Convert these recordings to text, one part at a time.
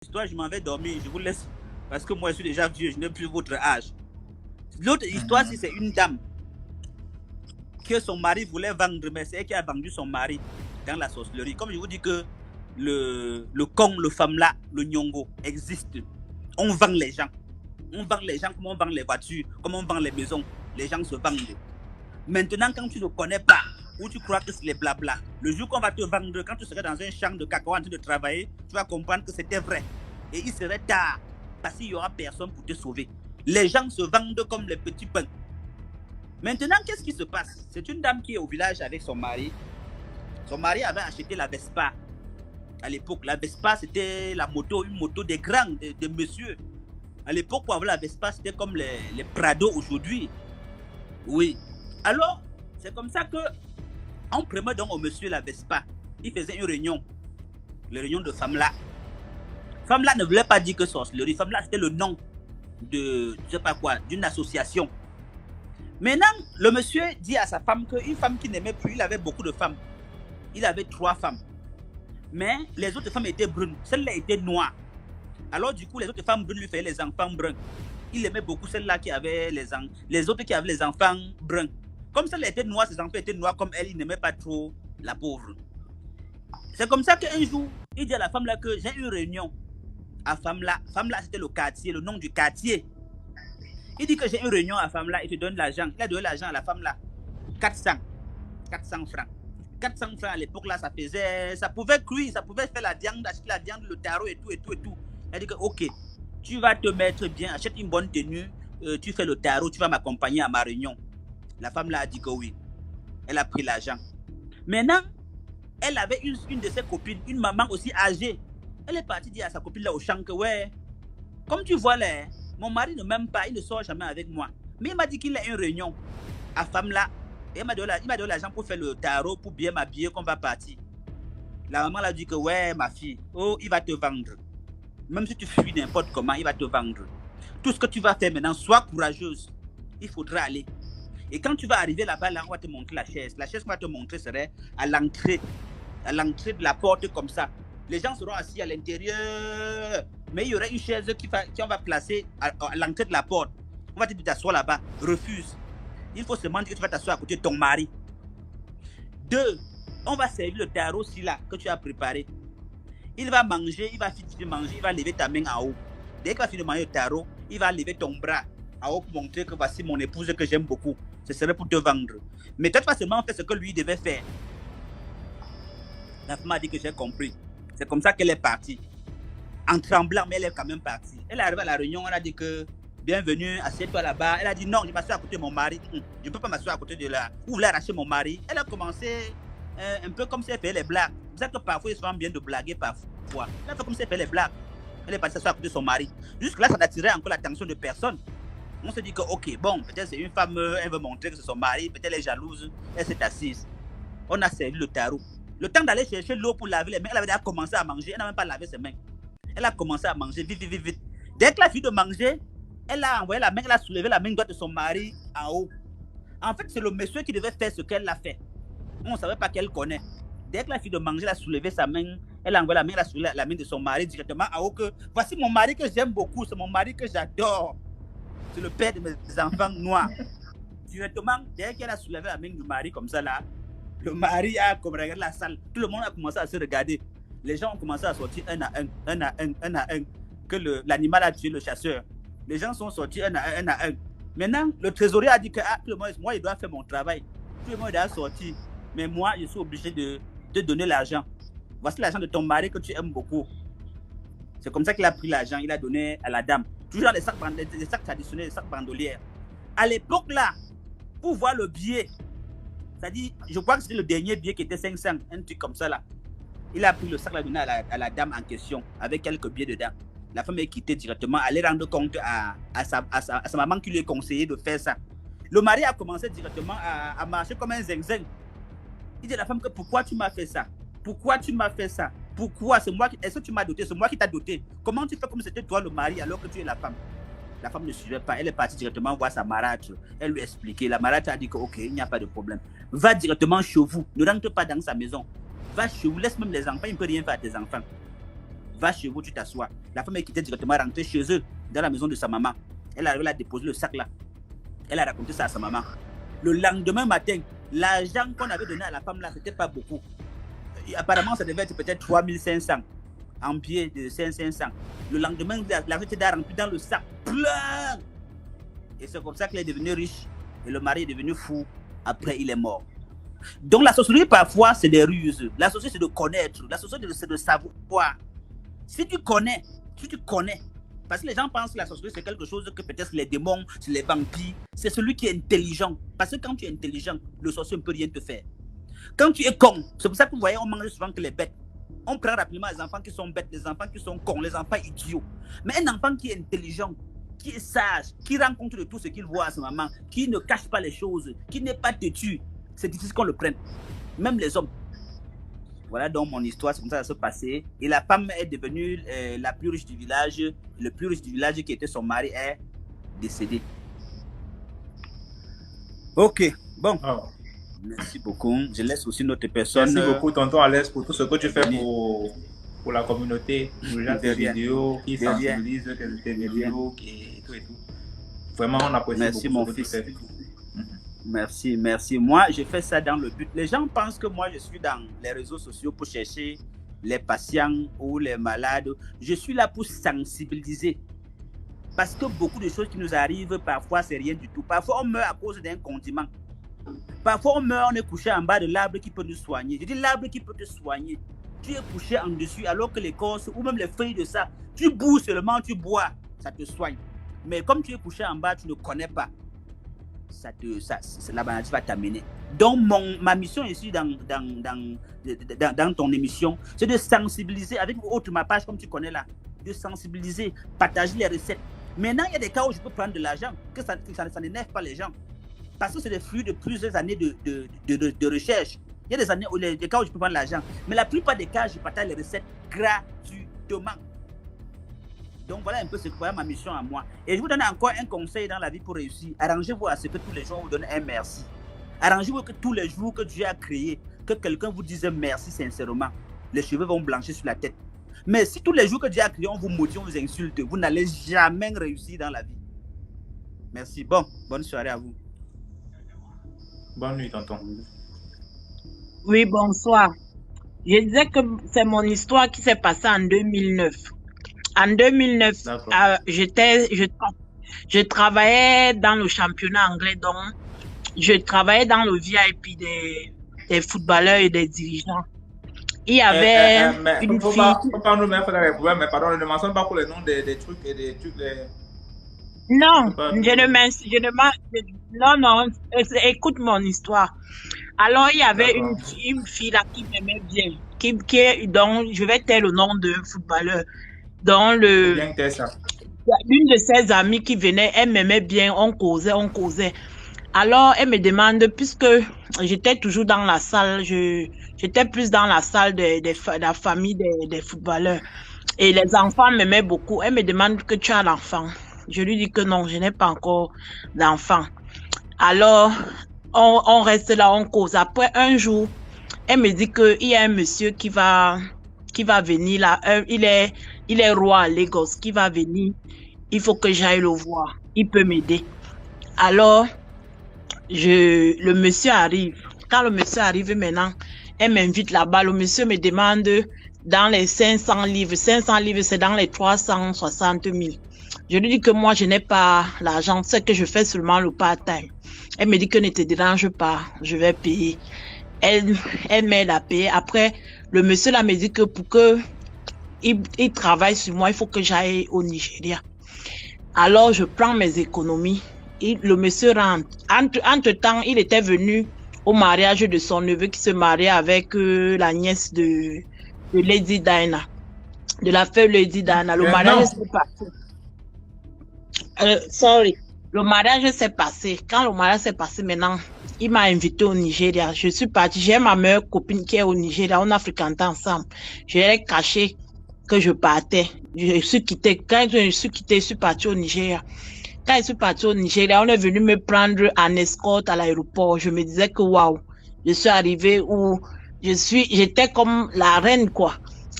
histoire, je m'en vais dormir, je vous laisse. Parce que moi, je suis déjà vieux, je n'ai plus votre âge. L'autre histoire, c'est une dame que son mari voulait vendre, mais c'est elle qui a vendu son mari dans la sorcellerie. Comme je vous dis que le con, le femme-là, le nyongo existe. On vend les gens. On vend les gens comme on vend les voitures, comme on vend les maisons. Les gens se vendent. Maintenant, quand tu ne connais pas, ou tu crois que c'est les blabla, le jour qu'on va te vendre, quand tu serais dans un champ de cacao en train de travailler, tu vas comprendre que c'était vrai. Et il serait tard, parce qu'il n'y aura personne pour te sauver. Les gens se vendent comme les petits pains. Maintenant, qu'est-ce qui se passe? C'est une dame qui est au village avec son mari. Son mari avait acheté la Vespa. À l'époque, la Vespa, c'était la moto, une moto des grands, des messieurs. À l'époque, pour avoir la Vespa, c'était comme les Prado aujourd'hui. Oui. Alors, c'est comme ça que on promet donc au monsieur la Vespa. Il faisait une réunion. La réunion de Famla. Famla ne voulait pas dire que sorcellerie. Famla, c'était le nom de, je sais pas quoi, d'une association. Maintenant, le monsieur dit à sa femme qu'une femme qu'il n'aimait plus, il avait beaucoup de femmes. Il avait 3 femmes. Mais les autres femmes étaient brunes. Celle-là était noire. Alors du coup, les autres femmes brunes lui faisaient les enfants bruns. Il aimait beaucoup celle-là qui avait les autres qui avaient les enfants bruns. Comme celle-là était noire, ses enfants étaient noirs comme elle, il n'aimait pas trop la pauvre. C'est comme ça qu'un jour, il dit à la femme-là que j'ai une réunion à Famla. Famla, c'était le quartier, le nom du quartier. Il dit que j'ai une réunion à Famla, il te donne l'argent. Il a donné l'argent à la femme là. 400 francs. 400 francs à l'époque là, ça pouvait cuire, ça pouvait faire la viande, acheter la viande, le tarot et tout. Il a dit que ok, tu vas te mettre bien, achète une bonne tenue, tu fais le tarot, tu vas m'accompagner à ma réunion. La femme là a dit que oui. Elle a pris l'argent. Maintenant, elle avait une de ses copines, une maman aussi âgée. Elle est partie dire à sa copine là au champ que ouais, comme tu vois là, mon mari ne m'aime pas, il ne sort jamais avec moi. Mais il m'a dit qu'il a une réunion à femme là. Et il m'a donné l'argent pour faire le tarot, pour bien m'habiller qu'on va partir. La maman l'a dit que ouais, ma fille, oh, il va te vendre. Même si tu fuis n'importe comment, il va te vendre. Tout ce que tu vas faire maintenant, sois courageuse. Il faudra aller. Et quand tu vas arriver là-bas, là, on va te montrer la chaise. La chaise qu'on va te montrer serait à l'entrée de la porte comme ça. Les gens seront assis à l'intérieur, mais il y aurait une chaise qu'on va placer à l'entrée de la porte. On va te dire t'asseoir là-bas, refuse. Il faut seulement dire que tu vas t'asseoir à côté de ton mari. 2, on va servir le tarot si là que tu as préparé. Il va manger, il va finir de manger, il va lever ta main en haut. Dès qu'il va finir de manger le tarot, il va lever ton bras en haut pour montrer que voici mon épouse que j'aime beaucoup. Ce serait pour te vendre. Mais toi, tu vas seulement faire ce que lui devait faire. La femme a dit que j'ai compris. C'est comme ça qu'elle est partie. En tremblant, mais elle est quand même partie. Elle est arrivée à la réunion, elle a dit que bienvenue, assieds-toi là-bas. Elle a dit non, je m'assois à côté de mon mari. Je ne peux pas m'asseoir à côté de là. Vous voulez arracher mon mari? Elle a commencé un peu comme si elle faisait les blagues. Vous savez que parfois, il se fait bien de blaguer parfois. Elle a fait comme si elle faisait les blagues. Elle est partie s'asseoir à côté de son mari. Jusque-là, ça n'attirait encore l'attention de personne. On se dit que, ok, bon, peut-être c'est une femme, elle veut montrer que c'est son mari, peut-être elle est jalouse, elle s'est assise. On a servi le tarot. Le temps d'aller chercher l'eau pour laver les mains, elle avait déjà commencé à manger, elle n'a même pas lavé ses mains. Elle a commencé à manger vite. Dès que la fille de manger, elle a envoyé la main, elle a soulevé la main droite de son mari en haut. En fait, c'est le monsieur qui devait faire ce qu'elle a fait. On ne savait pas qu'elle connaît. Dès que la fille de manger, elle a soulevé sa main, elle a envoyé la main, elle a soulevé la main de son mari directement en haut que voici mon mari que j'aime beaucoup, c'est mon mari que j'adore. C'est le père de mes enfants noirs. Directement, dès qu'elle a soulevé la main du mari comme ça là, le mari a comme regardé la salle. Tout le monde a commencé à se regarder. Les gens ont commencé à sortir un à un, que l'animal a tué le chasseur. Les gens sont sortis un à un. Maintenant, le trésorier a dit que tout le monde, moi, il doit faire mon travail. Tout le monde doit sortir. Mais moi, je suis obligé de donner l'argent. Voici l'argent de ton mari que tu aimes beaucoup. C'est comme ça qu'il a pris l'argent, il a donné à la dame. Toujours les sacs traditionnels, les sacs bandolières. À l'époque là, pour voir le billet, c'est-à-dire, je crois que c'était le dernier billet qui était 500, un truc comme ça là. Il a pris le sac, l'a donné à la dame en question, avec quelques billets dedans. La femme est quittée directement, allait rendre compte à sa maman qui lui a conseillé de faire ça. Le mari a commencé directement à marcher comme un zinzin. Il dit à la femme que pourquoi tu m'as fait ça? Pourquoi tu m'as fait ça? Pourquoi? C'est moi qui... Est-ce que tu m'as doté? C'est moi qui t'ai doté. Comment tu fais comme c'était toi le mari alors que tu es la femme? La femme ne suivait pas. Elle est partie directement voir sa marâtre. Elle lui a expliqué. La marâtre a dit que ok, il n'y a pas de problème. Va directement chez vous. Ne rentre pas dans sa maison. Va chez vous. Laisse même les enfants. Il ne peut rien faire à tes enfants. va chez vous, tu t'assois. La femme est quittée directement, rentrée chez eux, dans la maison de sa maman. Elle arrive là, déposer le sac là. Elle a raconté ça à sa maman. Le lendemain matin, l'argent qu'on avait donné à la femme là, c'était pas beaucoup. Apparemment, ça devait être peut-être 3500 en billets de 500. Le lendemain, l'argent était rempli dans le sac, plein. Et c'est comme ça qu'elle est devenue riche. Et le mari est devenu fou. Après, il est mort. Donc, la sorcellerie, parfois, c'est des ruses. La sorcellerie, c'est de connaître. La sorcellerie, c'est de savoir. Si tu connais, parce que les gens pensent que la sorcellerie, c'est quelque chose que peut-être les démons, c'est les vampires. C'est celui qui est intelligent. Parce que quand tu es intelligent, le sorcier ne peut rien te faire. Quand tu es con, c'est pour ça que vous voyez, on mange souvent que les bêtes. On prend rapidement les enfants qui sont bêtes, les enfants qui sont cons, les enfants idiots. Mais un enfant qui est intelligent, qui est sage, qui rend compte de tout ce qu'il voit à ce moment, qui ne cache pas les choses, qui n'est pas têtu, c'est difficile qu'on le prenne. Même les hommes. Voilà donc mon histoire, c'est comme ça que ça s'est passé. Et la femme est devenue la plus riche du village. Le plus riche du village qui était son mari est décédé. Ok, bon. Oh. Merci beaucoup. Je laisse aussi notre personne. Merci beaucoup, tonton Alex, pour tout ce que tu fais pour la communauté, pour les gens, tes vidéos qui sensibilisent, tes vidéos et tout et tout. Vraiment, on apprécie merci beaucoup mon ce que fils. tu fais. Merci, merci. Moi, je fais ça dans le but. Les gens pensent que moi, je suis dans les réseaux sociaux pour chercher les patients ou les malades. Je suis là pour sensibiliser. Parce que beaucoup de choses qui nous arrivent, parfois, c'est rien du tout. Parfois, on meurt à cause d'un condiment. Parfois, on meurt, on est couché en bas de l'arbre qui peut nous soigner. Je dis l'arbre qui peut te soigner. Tu es couché en dessus alors que l'écorce ou même les feuilles de ça, tu bouges seulement, tu bois, ça te soigne. Mais comme tu es couché en bas, tu ne connais pas. La maladie va t'amener. Donc, ma mission ici dans ton émission, c'est de sensibiliser avec autre ma page, comme tu connais là, de sensibiliser, partager les recettes. Maintenant, il y a des cas où je peux prendre de l'argent, que ça n'énerve pas les gens. Parce que c'est des fruits de plusieurs années de recherche. Il y a des années où des cas où je peux prendre l'argent. Mais la plupart des cas, je partage les recettes gratuitement. Donc voilà un peu voilà ma mission à moi. Et je vous donne encore un conseil dans la vie pour réussir. Arrangez-vous à ce que tous les jours vous donnent un merci. Arrangez-vous que tous les jours que Dieu a créé, que quelqu'un vous dise merci sincèrement, les cheveux vont blanchir sur la tête. Mais si tous les jours que Dieu a créé, on vous maudit, on vous insulte, vous n'allez jamais réussir dans la vie. Merci. Bon, bonne soirée à vous. Bonne nuit, tonton. Oui, bonsoir. Je disais que c'est mon histoire qui s'est passée en 2009. En 2009, je travaillais dans le championnat anglais, donc je travaillais dans le VIP des footballeurs et des dirigeants. Il y avait une fille... mais pardon, ne mentionne pas pour les noms des trucs et des trucs... Non, non, écoute mon histoire. Alors, il y avait une fille là qui m'aimait bien, donc je vais taire le nom d'un footballeur. Donc, l'une de ses amies qui venait, elle m'aimait bien, on causait. Alors, elle me demande, puisque j'étais toujours dans la salle, j'étais plus dans la salle de la famille des footballeurs. Et les enfants m'aimaient beaucoup. Elle me demande que tu as l'enfant. Je lui dis que non, je n'ai pas encore d'enfant. Alors, on reste là, on cause. Après, un jour, elle me dit qu'il y a un monsieur qui va venir là. Il est roi à Lagos, qui va venir. Il faut que j'aille le voir. Il peut m'aider. Alors, le monsieur arrive. Quand le monsieur arrive maintenant, elle m'invite là-bas. Le monsieur me demande dans les 500 livres. 500 livres, c'est dans les 360 000. Je lui dis que moi, je n'ai pas l'argent. C'est que je fais seulement le part-time. Elle me dit que ne te dérange pas. Je vais payer. Elle m'aide à payer. Après, le monsieur là me dit que pour que il travaille sur moi, il faut que j'aille au Nigeria. Alors, je prends mes économies. Le monsieur rentre. Entre-temps, il était venu au mariage de son neveu qui se mariait avec la nièce de Lady Diana. De la fille Lady Diana. Le mariage s'est passé. Le mariage s'est passé. Quand le mariage s'est passé maintenant, il m'a invité au Nigeria. Je suis partie. J'ai ma meilleure copine qui est au Nigeria. On a fréquenté ensemble. Je l'ai caché que je partais. Je suis quittée. Quand je suis quittée, je suis partie au Nigeria. Quand je suis partie au Nigeria, on est venu me prendre en escorte à l'aéroport. Je me disais que waouh, je suis arrivée où j'étais comme la reine quoi.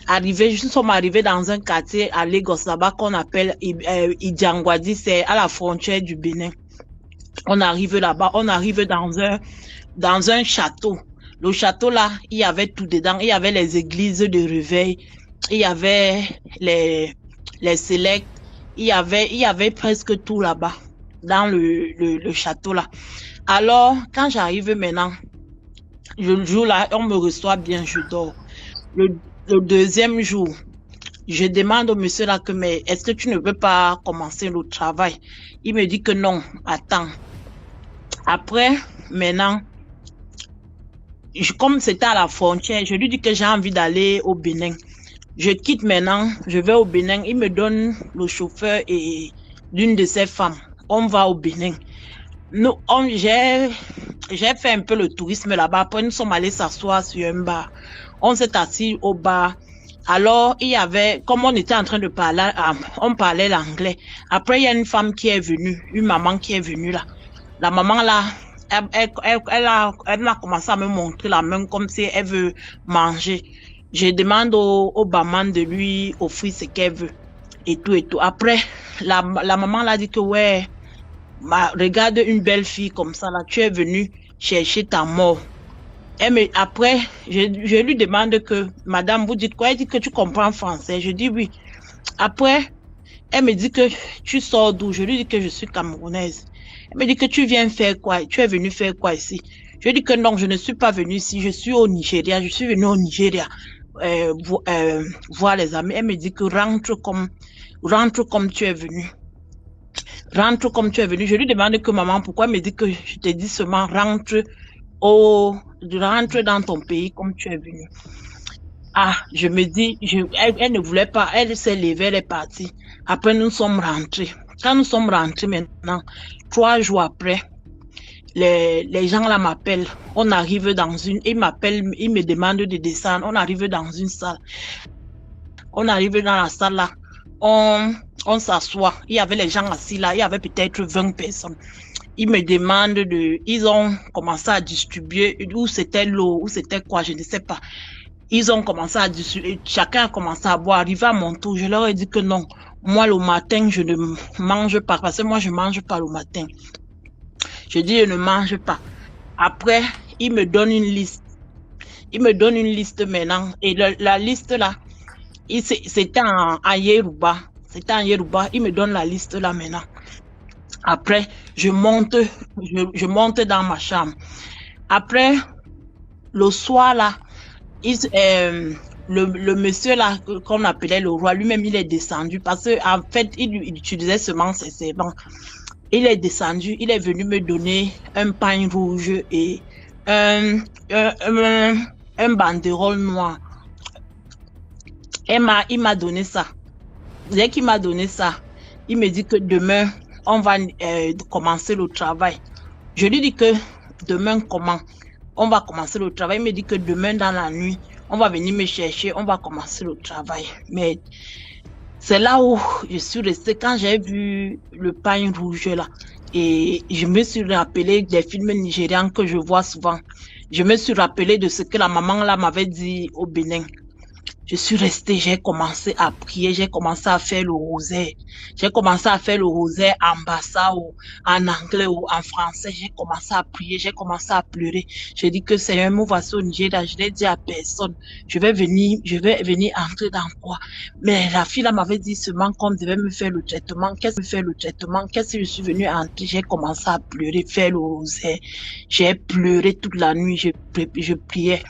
Nous sommes arrivés dans un quartier à Lagos là-bas qu'on appelle Idjangwadi, c'est à la frontière du Bénin. On arrive là-bas, on arrive dans un château. Le château là, il y avait tout dedans. Il y avait les églises de réveil, il y avait les sélectes, il y avait presque tout là-bas, dans le château là. Alors, quand j'arrive maintenant, le jour là, on me reçoit bien, je dors. Le deuxième jour, je demande au monsieur là que, mais est-ce que tu ne veux pas commencer le travail? Il me dit que non, attends. Après, maintenant, comme c'était à la frontière, je lui dis que j'ai envie d'aller au Bénin. Je quitte maintenant, je vais au Bénin. Il me donne le chauffeur et d'une de ses femmes. On va au Bénin. J'ai fait un peu le tourisme là-bas. Après, nous sommes allés s'asseoir sur un bar. On s'est assis au bar. Alors, il y avait, comme on était en train de parler, on parlait l'anglais. Après, il y a une femme qui est venue, une maman qui est venue là. La maman là, elle a commencé à me montrer la main comme si elle veut manger. Je demande au barman de lui offrir ce qu'elle veut. Et tout et tout. Après, la maman l'a dit que ouais, regarde une belle fille comme ça là, tu es venue chercher ta mort. Après, je lui demande que, madame, vous dites quoi? Elle dit que tu comprends français. Je dis oui. Après, elle me dit que tu sors d'où? Je lui dis que je suis camerounaise. Elle me dit que tu viens faire quoi? Tu es venu faire quoi ici? Je dis que non, je ne suis pas venue ici. Je suis au Nigeria. Je suis venue au Nigeria voir les amis. Elle me dit que rentre comme tu es venu. Rentre comme tu es venu. Je lui demande que maman, pourquoi? Elle me dit que je te dis seulement rentre dans ton pays comme tu es venu. Ah, je me dis, elle ne voulait pas, elle s'est levée, elle est partie. Après, nous sommes rentrés. Quand nous sommes rentrés maintenant, 3 jours après, les gens là m'appellent. On arrive dans ils m'appellent, ils me demandent de descendre. On arrive dans une salle. On arrive dans la salle là. On s'assoit. Il y avait les gens assis là. Il y avait peut-être 20 personnes. Ils me demandent ils ont commencé à distribuer, où c'était l'eau, où c'était quoi, je ne sais pas. Ils ont commencé à distribuer, chacun a commencé à boire. Arrivé à mon tour, je leur ai dit que non. Moi, le matin, je ne mange pas, parce que moi, je mange pas le matin. Je dis, je ne mange pas. Après, ils me donnent une liste. Ils me donnent une liste maintenant. Et la liste là, c'était en Yoruba. C'était en Yoruba. Ils me donnent la liste là maintenant. Après, je monte dans ma chambre. Après, le soir là, le monsieur là qu'on appelait le roi, lui-même il est descendu parce que en fait il utilisait seulement ses servants. Il est descendu, il est venu me donner un pain rouge et un banderole noir. Il m'a donné ça. Dès qu'il m'a donné ça, il me dit que demain on va commencer le travail. Je lui dis que demain comment? On va commencer le travail. Il me dit que demain dans la nuit, on va venir me chercher, on va commencer le travail. Mais c'est là où je suis restée quand j'ai vu le pain rouge là. Et je me suis rappelé des films nigérians que je vois souvent. Je me suis rappelé de ce que la maman là m'avait dit au Bénin. Je suis restée, j'ai commencé à prier, j'ai commencé à faire le rosaire. J'ai commencé à faire le rosaire en bassa ou en anglais ou en français. J'ai commencé à prier, j'ai commencé à pleurer. J'ai dit que Seigneur, me voici au Nigeria. Je n'ai dit à personne. Je vais venir entrer dans quoi? Mais la fille là m'avait dit seulement qu'on devait me faire le traitement. Qu'est-ce que je suis venue entrer? J'ai commencé à pleurer, faire le rosaire. J'ai pleuré toute la nuit, je priais.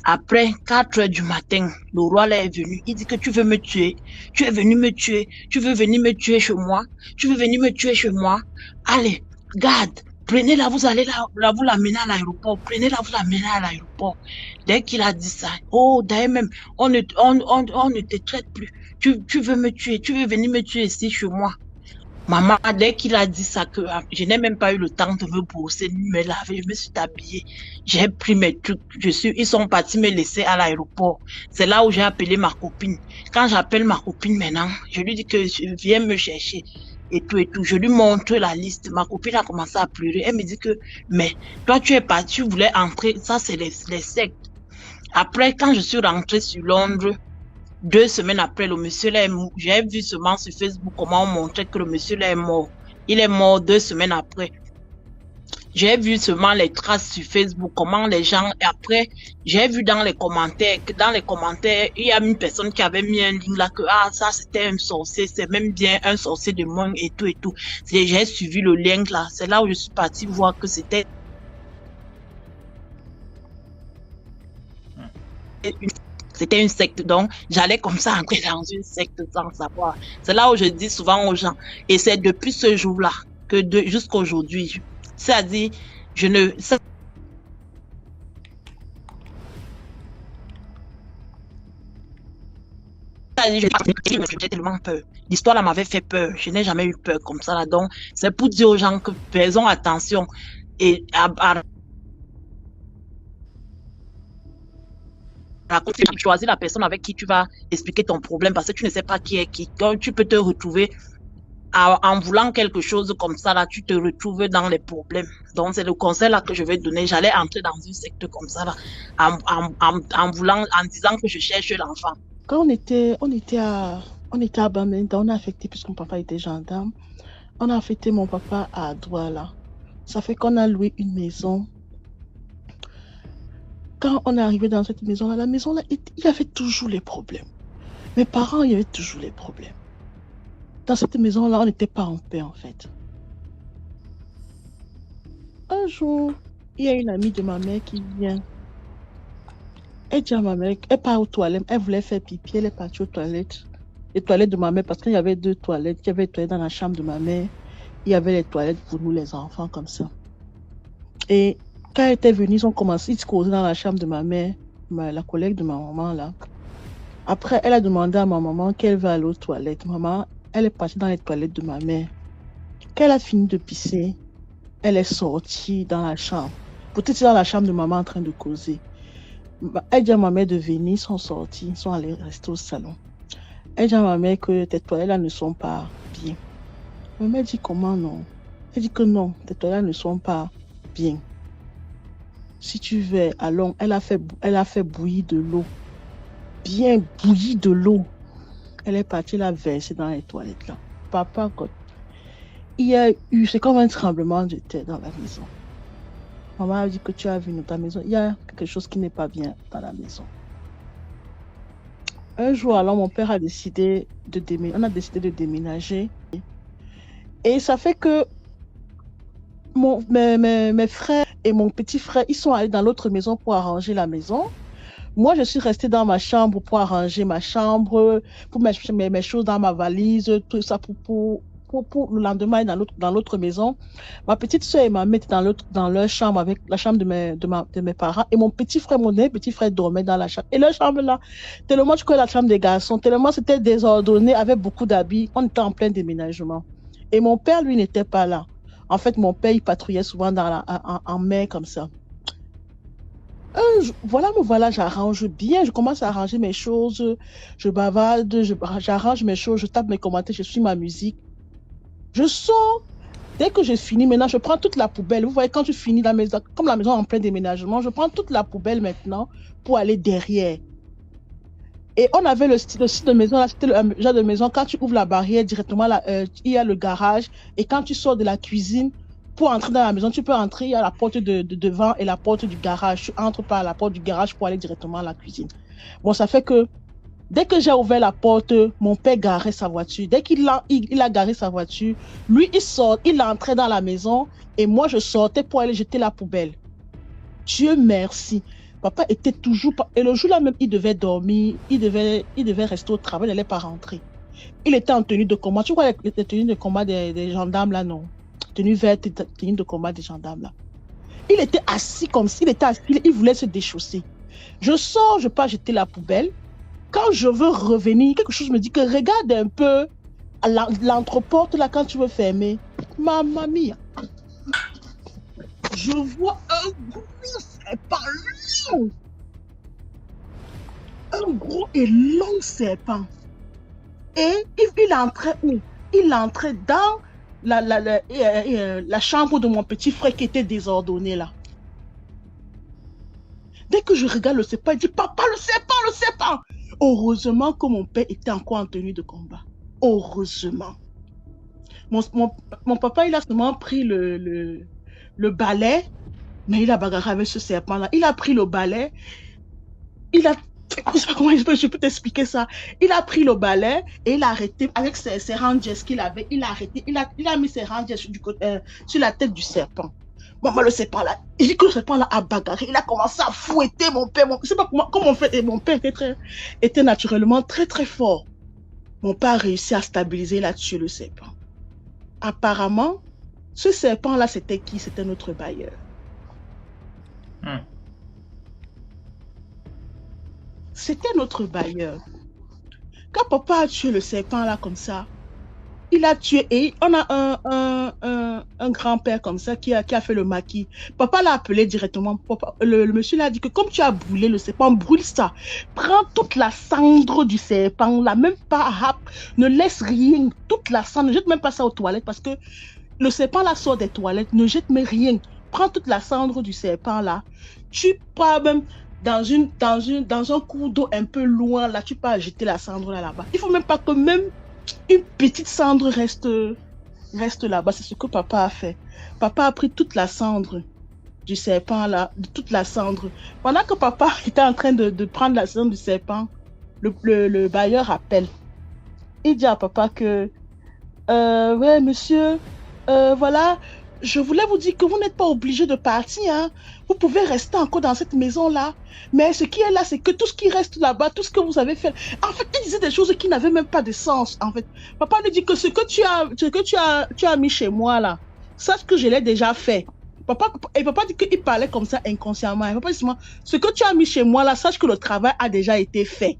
Après 4 heures du matin, le roi là est venu. Il dit que tu veux me tuer. Tu es venu me tuer. Tu veux venir me tuer chez moi. Tu veux venir me tuer chez moi. Allez, garde. Prenez-la, vous allez là, vous l'amener à l'aéroport. Prenez-la, vous l'amenez à l'aéroport. Dès qu'il a dit ça, oh, d'ailleurs même, on ne te traite plus. Tu veux me tuer. Tu veux venir me tuer ici chez moi. Maman, dès qu'il a dit ça, que je n'ai même pas eu le temps de me brosser, ni me laver, je me suis habillée. J'ai pris mes trucs, ils sont partis me laisser à l'aéroport. C'est là où j'ai appelé ma copine. Quand j'appelle ma copine maintenant, je lui dis que je viens me chercher et tout et tout. Je lui montre la liste. Ma copine a commencé à pleurer. Elle me dit que, mais toi tu es parti, tu voulais entrer, ça c'est les sectes. Après, quand je suis rentrée sur Londres, 2 semaines après, le monsieur là est mort. J'ai vu seulement sur Facebook comment on montrait que le monsieur là est mort. Il est mort 2 semaines après. J'ai vu seulement les traces sur Facebook, comment les gens, et après, j'ai vu dans les commentaires, que dans les commentaires, il y a une personne qui avait mis un lien là que, ah, ça c'était un sorcier, c'est même bien un sorcier de Hmong et tout et tout. J'ai suivi le lien là, c'est là où je suis partie voir que c'était une secte, donc j'allais comme ça entrer dans une secte sans savoir. C'est là où je dis souvent aux gens, et c'est depuis ce jour-là que jusqu'à aujourd'hui, c'est-à-dire, j'ai tellement peur. L'histoire là m'avait fait peur. Je n'ai jamais eu peur comme ça là. Donc, c'est pour dire aux gens que faisons attention et à choisir la personne avec qui tu vas expliquer ton problème parce que tu ne sais pas qui est qui. Donc, tu peux te retrouver en voulant quelque chose comme ça, là, tu te retrouves dans les problèmes. Donc, c'est le conseil là que je vais donner. J'allais entrer dans une secte comme ça, là, en disant que je cherche l'enfant. Quand on était à Bamenda, on a affecté, puisque mon papa était gendarme, on a affecté mon papa à Douala. Ça fait qu'on a loué une maison. Quand on est arrivé dans cette maison-là, la maison-là, il y avait toujours les problèmes. Mes parents, il y avait toujours les problèmes. Dans cette maison-là, on n'était pas en paix, en fait. Un jour, il y a une amie de ma mère qui vient. Elle dit à ma mère, elle part aux toilettes, elle voulait faire pipi, elle est partie aux toilettes. Les toilettes de ma mère, parce qu'il y avait 2 toilettes. Il y avait les toilettes dans la chambre de ma mère. Il y avait les toilettes pour nous, les enfants, comme ça. Et quand elle était venue, ils ont commencé à se causer dans la chambre de ma mère, la collègue de ma maman, là. Après, elle a demandé à ma maman qu'elle va aller aux toilettes. Maman, elle est partie dans les toilettes de ma mère. Quand elle a fini de pisser, elle est sortie dans la chambre. Peut-être dans la chambre de maman en train de causer. Elle dit à ma mère de venir, ils sont sortis, ils sont allés rester au salon. Elle dit à ma mère que tes toilettes-là ne sont pas bien. Ma mère dit comment non? Elle dit que non, tes toilettes ne sont pas bien. Si tu veux, allons, elle a fait bouillir de l'eau. Bien bouillie de l'eau. Elle est partie la verser dans les toilettes là. Papa, il y a eu, c'est comme un tremblement de terre dans la maison. Maman a dit que tu as vu dans ta maison, il y a quelque chose qui n'est pas bien dans la maison. Un jour, alors, mon père a décidé on a décidé de déménager. Et ça fait que mes frères et mon petit frère, ils sont allés dans l'autre maison pour arranger la maison. Moi, je suis restée dans ma chambre pour arranger ma chambre, pour mettre mes choses dans ma valise, tout ça pour le lendemain dans l'autre maison. Ma petite soeur et ma mère étaient dans leur chambre avec la chambre de mes parents. Et mon petit frère dormait dans la chambre. Et leur chambre là, tellement je connais la chambre des garçons, tellement c'était désordonné avec beaucoup d'habits. On était en plein déménagement. Et mon père, lui, n'était pas là. En fait, mon père, il patrouillait souvent en mer comme ça. Voilà, j'arrange bien, je commence à arranger mes choses, je bavarde, j'arrange mes choses, je tape mes commentaires, je suis ma musique. Je sors, dès que je finis, maintenant, je prends toute la poubelle. Vous voyez, quand je finis la maison, comme la maison est en plein déménagement, je prends toute la poubelle maintenant pour aller derrière. Et on avait le style de maison, là, c'était le genre de maison, quand tu ouvres la barrière directement, là, il y a le garage, et quand tu sors de la cuisine, pour entrer dans la maison, tu peux entrer, il y a la porte de devant et la porte du garage. Tu entres par la porte du garage pour aller directement à la cuisine. Bon, ça fait que dès que j'ai ouvert la porte, mon père garait sa voiture. Dès qu'il a garé sa voiture, lui, il sort, il entrait dans la maison et moi, je sortais pour aller jeter la poubelle. Dieu merci. Papa était toujours... Et le jour-là même, il devait dormir, il devait rester au travail, il n'allait pas rentrer. Il était en tenue de combat. Tu vois les tenues de combat des gendarmes là, non? Tenue verte, tenue de combat des gendarmes là. Il était assis comme s'il était assis, il voulait se déchausser. Je sors, je pars jeter la poubelle. Quand je veux revenir, quelque chose me dit que regarde un peu l'entreporte là quand tu veux fermer. Mamma mia. Je vois un gros serpent long. Un gros et long serpent. Et il entrait où? Il entrait dans la chambre de mon petit frère qui était désordonnée là. Dès que je regarde le serpent, il dit, papa, le serpent, heureusement que mon père était encore en tenue de combat. Heureusement. Mon papa, il a seulement pris le balai, mais il a bagarré avec ce serpent-là. Il a pris le balai, il a... Je sais pas comment je peux t'expliquer ça. Il a pris le balai et il a arrêté avec ses rangers qu'il avait. Il a arrêté, il a mis ses rangers sur la tête du serpent. Bon, le serpent là, il dit que le serpent là a bagarré. Il a commencé à fouetter mon père. Je sais pas comment on fait. Et mon père était naturellement très très fort. Mon père a réussi à stabiliser et à tuer le serpent. Apparemment, ce serpent là, c'était qui? C'était notre bailleur. C'était notre bailleur. Quand papa a tué le serpent là comme ça, il a tué et on a un grand-père comme ça qui a fait le maquis. Papa l'a appelé directement. Papa, le monsieur l'a dit que comme tu as brûlé le serpent, brûle ça. Prends toute la cendre du serpent là, même pas ne laisse rien, toute la cendre, ne jette même pas ça aux toilettes parce que le serpent là sort des toilettes, ne jette même rien. Prends toute la cendre du serpent là. Tu pars même dans un cours d'eau un peu loin là, tu peux jeter la cendre là-bas. Il faut même pas que même une petite cendre reste là-bas. C'est ce que papa a fait. Papa a pris toute la cendre du serpent là, toute la cendre. Pendant que papa était en train de prendre la cendre du serpent, le bailleur appelle. Il dit à papa que ouais monsieur, voilà, je voulais vous dire que vous n'êtes pas obligé de partir, hein. Vous pouvez rester encore dans cette maison-là. Mais ce qui est là, c'est que tout ce qui reste là-bas, tout ce que vous avez fait, en fait, il disait des choses qui n'avaient même pas de sens, en fait. Papa lui dit que ce que tu as mis chez moi, là, sache que je l'ai déjà fait. Papa dit qu'il parlait comme ça inconsciemment. Et papa dit seulement, ce que tu as mis chez moi, là, sache que le travail a déjà été fait.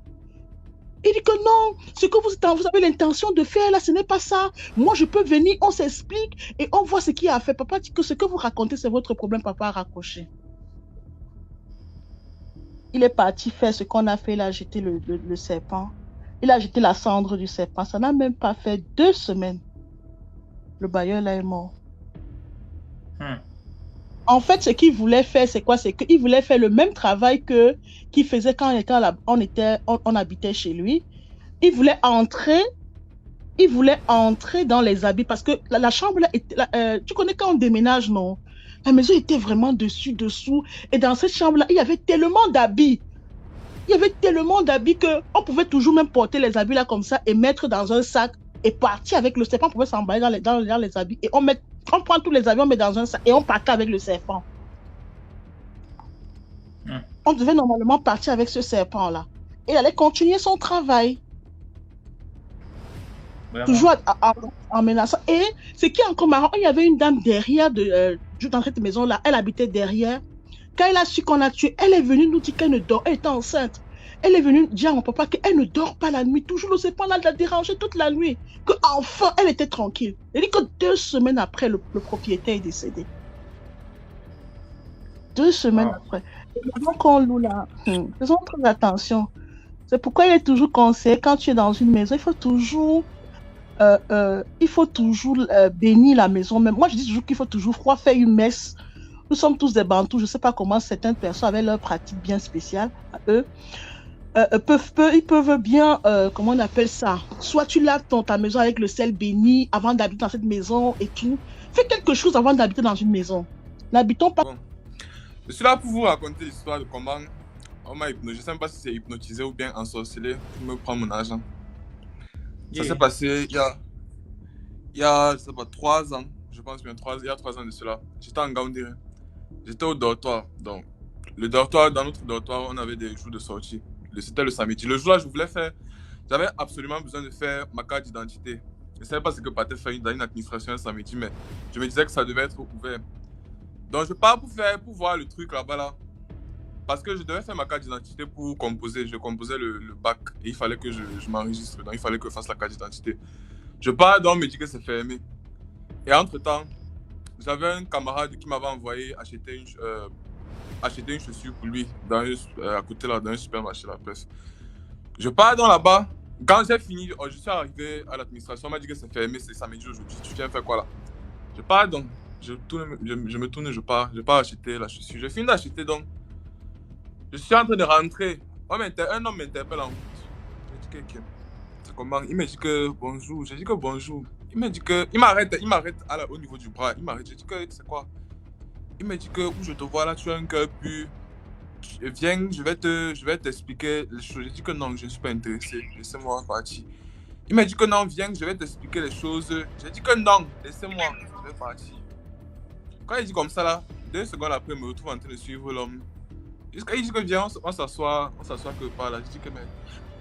Il dit que non, ce que vous avez l'intention de faire là, ce n'est pas ça. Moi, je peux venir, on s'explique et on voit ce qu'il a fait. Papa dit que ce que vous racontez, c'est votre problème. Papa a raccroché. Il est parti faire ce qu'on a fait. Il a jeté le serpent. Il a jeté la cendre du serpent. Ça n'a même pas fait 2 semaines. Le bailleur là est mort. En fait, ce qu'il voulait faire, c'est quoi? C'est qu'il voulait faire le même travail qu'il faisait quand on habitait chez lui. Il voulait entrer dans les habits parce que la chambre là, tu connais quand on déménage, non? La maison était vraiment dessus, dessous. Et dans cette chambre-là, il y avait tellement d'habits. Il y avait tellement d'habits qu'on pouvait toujours même porter les habits là comme ça et mettre dans un sac et partir avec le serpent. On pouvait s'emballer dans les habits et on prend tous les habits, on met dans un sac et on partait avec le serpent. On devait normalement partir avec ce serpent-là. Et il allait continuer son travail. Vraiment? Toujours en menaçant. Et ce qui est encore marrant, il y avait une dame derrière, dans cette maison-là, elle habitait derrière. Quand elle a su qu'on a tué, elle est venue nous dire qu'elle ne dort, elle était enceinte. Elle est venue dire à mon papa qu'elle ne dort pas la nuit. Toujours le serpent là l'a dérangé toute la nuit. Qu'enfin, elle était tranquille. Elle dit que 2 semaines après, le propriétaire est décédé. 2 semaines après. Donc, on loue là. Faisons très attention. C'est pourquoi il est toujours conseillé, quand tu es dans une maison, il faut toujours bénir la maison. Même moi, je dis toujours qu'il faut toujours faire une messe. Nous sommes tous des Bantous. Je ne sais pas comment certaines personnes avec leur pratique bien spéciale à eux. Ils peuvent bien, comment on appelle ça? Soit tu laves ta maison avec le sel béni avant d'habiter dans cette maison et tout. Fais quelque chose avant d'habiter dans une maison. N'habitons pas. Bon. Je suis là pour vous raconter l'histoire de comment on m'a hypnotisé. Je ne sais même pas si c'est hypnotisé ou bien ensorcelé pour me prendre mon argent. Ça s'est passé il y a je sais pas, 3 ans. Je pense bien il y a 3 ans de cela. J'étais en Gaoundéré. J'étais au dortoir. Donc, dans notre dortoir, on avait des jours de sortie. C'était le samedi. Le jour-là, j'avais absolument besoin de faire ma carte d'identité. Je ne savais pas ce que partait faire dans une administration un samedi, mais je me disais que ça devait être ouvert. Donc, je pars pour voir le truc là-bas, là. Parce que je devais faire ma carte d'identité pour composer. Je composais le bac et il fallait que je m'enregistre. Donc, il fallait que je fasse la carte d'identité. Je pars, donc, on me dit que c'est fermé. Et entre-temps, j'avais un camarade qui m'avait envoyé acheter une chaussure pour lui à côté là, dans un supermarché là, bref. Je pars dans là-bas. Quand j'ai fini, je suis arrivé à l'administration, on m'a dit que c'est fermé, c'est samedi aujourd'hui. Tu viens faire quoi là? Je pars donc, je me tourne, je pars acheter la chaussure. Je finis d'acheter donc. Je suis en train de rentrer. Un homme m'interpelle en route. quelqu'un. C'est comment? Il me dit que bonjour. J'ai dit que bonjour. Il me dit que. Il m'arrête au niveau du bras. Il m'arrête. J'ai dit que c'est quoi? Il me dit que où je te vois là, tu as un cœur pur. Viens, je vais t'expliquer les choses. J'ai dit que non, je ne suis pas intéressé. Laissez-moi partir. Il m'a dit que non, viens, je vais t'expliquer les choses. J'ai dit que non, laissez-moi, je vais partir. Quand il dit comme ça là, 2 secondes après, je me retrouve en train de suivre l'homme. Jusqu'à il dit que viens, on s'assoit quelque part là. Je dis que mais.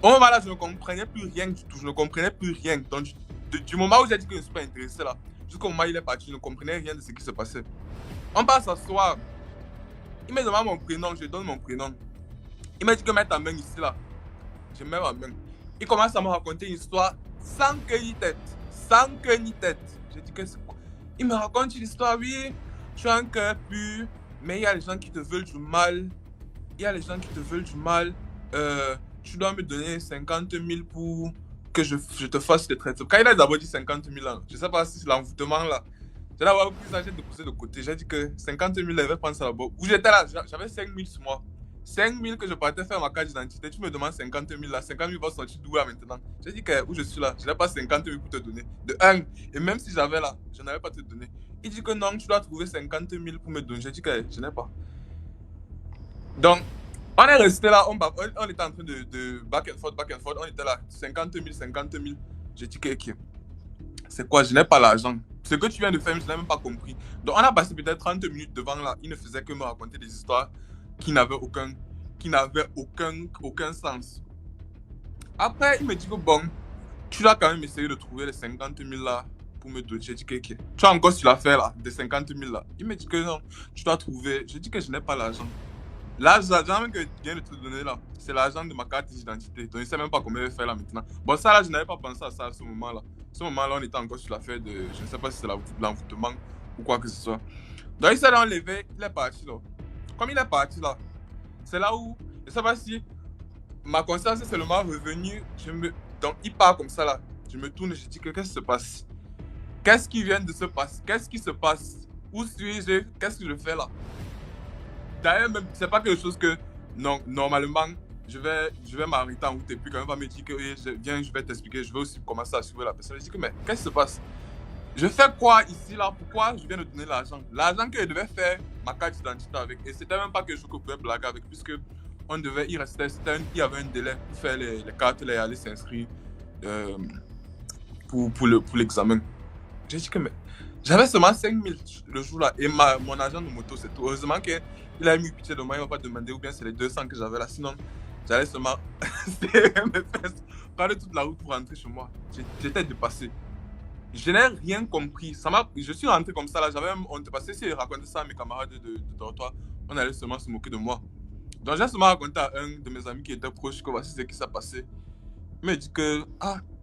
Au moment là, je ne comprenais plus rien du tout. Je ne comprenais plus rien. Donc, du moment où j'ai dit que je ne suis pas intéressé là, jusqu'au moment où il est parti, je ne comprenais rien de ce qui se passait. On passe s'asseoir. Il me demande mon prénom, je lui donne mon prénom. Il m'a dit que mets ta main ici là. Je mets ma main. Il commence à me raconter une histoire sans queue ni tête. Sans queue ni tête. Je dis que c'est quoi? Il me raconte une histoire, oui. Tu as un cœur pur, mais il y a les gens qui te veulent du mal. Il y a les gens qui te veulent du mal. Tu dois me donner 50 000 pour que je te fasse le traitement. Quand il a d'abord dit 50 000 là, je ne sais pas si c'est l'envoûtement là. J'ai d'abord pris ça, j'ai déposé de côté. J'ai dit que 50 000, je vais prendre ça là-bas. Où j'étais là, j'avais 5 000 sur moi. 5 000 que je partais faire ma carte d'identité. Tu me demandes 50 000 là. 50 000 va sortir d'où là maintenant? J'ai dit que où je suis là, je n'ai pas 50 000 pour te donner. De 1. Et même si j'avais là, je n'avais pas te donner. Il dit que non, tu dois trouver 50 000 pour me donner. J'ai dit que je n'ai pas. Donc, on est resté là, on était en train de back and forth. On était là, 50 000. J'ai dit que c'est quoi? Je n'ai pas l'argent. Ce que tu viens de faire, je n'ai même pas compris. Donc, on a passé peut-être 30 minutes devant là. Il ne faisait que me raconter des histoires qui n'avaient aucun sens. Après, il me dit que bon, tu dois quand même essayer de trouver les 50 000 là pour me donner. J'ai dit que tu as encore sur l'affaire là, des 50 000 là. Il me dit que non, tu dois trouver. J'ai dit que je n'ai pas l'argent. L'argent que je viens de te donner là, c'est l'argent de ma carte d'identité. Donc, je ne sais même pas comment je vais faire là maintenant. Bon, ça là, je n'avais pas pensé à ça à ce moment là. À ce moment là, on était encore sur l'affaire de. Je ne sais pas si c'est l'envoûtement ou quoi que ce soit. Donc, il s'est enlevé, il est parti là. Comme il est parti là, c'est là où, je ne sais pas si ma conscience est seulement revenue. Donc, il part comme ça là. Je me tourne et je dis que qu'est-ce qui se passe? Qu'est-ce qui vient de se passer? Qu'est-ce qui se passe? Où suis-je? Qu'est-ce que je fais là? D'ailleurs, même, c'est pas quelque chose que, non, normalement, je vais m'arrêter en route et puis quand même va me dire que viens, je vais t'expliquer, je vais aussi commencer à suivre la personne. Je dis que mais qu'est-ce qui se passe? Je fais quoi ici là? Pourquoi je viens de donner l'argent? L'argent que je devais faire ma carte d'identité avec. Et c'était même pas quelque chose que je pouvais blaguer avec, puisque on devait y rester. Il y avait un délai pour faire les cartes et aller s'inscrire pour l'examen. J'ai dit que mais j'avais seulement 5 000 le jour là et mon agent de moto, c'est tout. Heureusement qu'il a eu pitié de moi, il m'a pas demandé ou bien c'est les 200 que j'avais là. Sinon, j'allais seulement serrer mes fesses, prendre toute la route pour rentrer chez moi. J'étais dépassé. Je n'ai rien compris. Je suis rentré comme ça là. On était passé, si je racontais ça à mes camarades de dortoir, on allait seulement se moquer de moi. Donc j'ai seulement raconté à un de mes amis qui était proche que voici ce qui s'est passé. Il m'a dit que,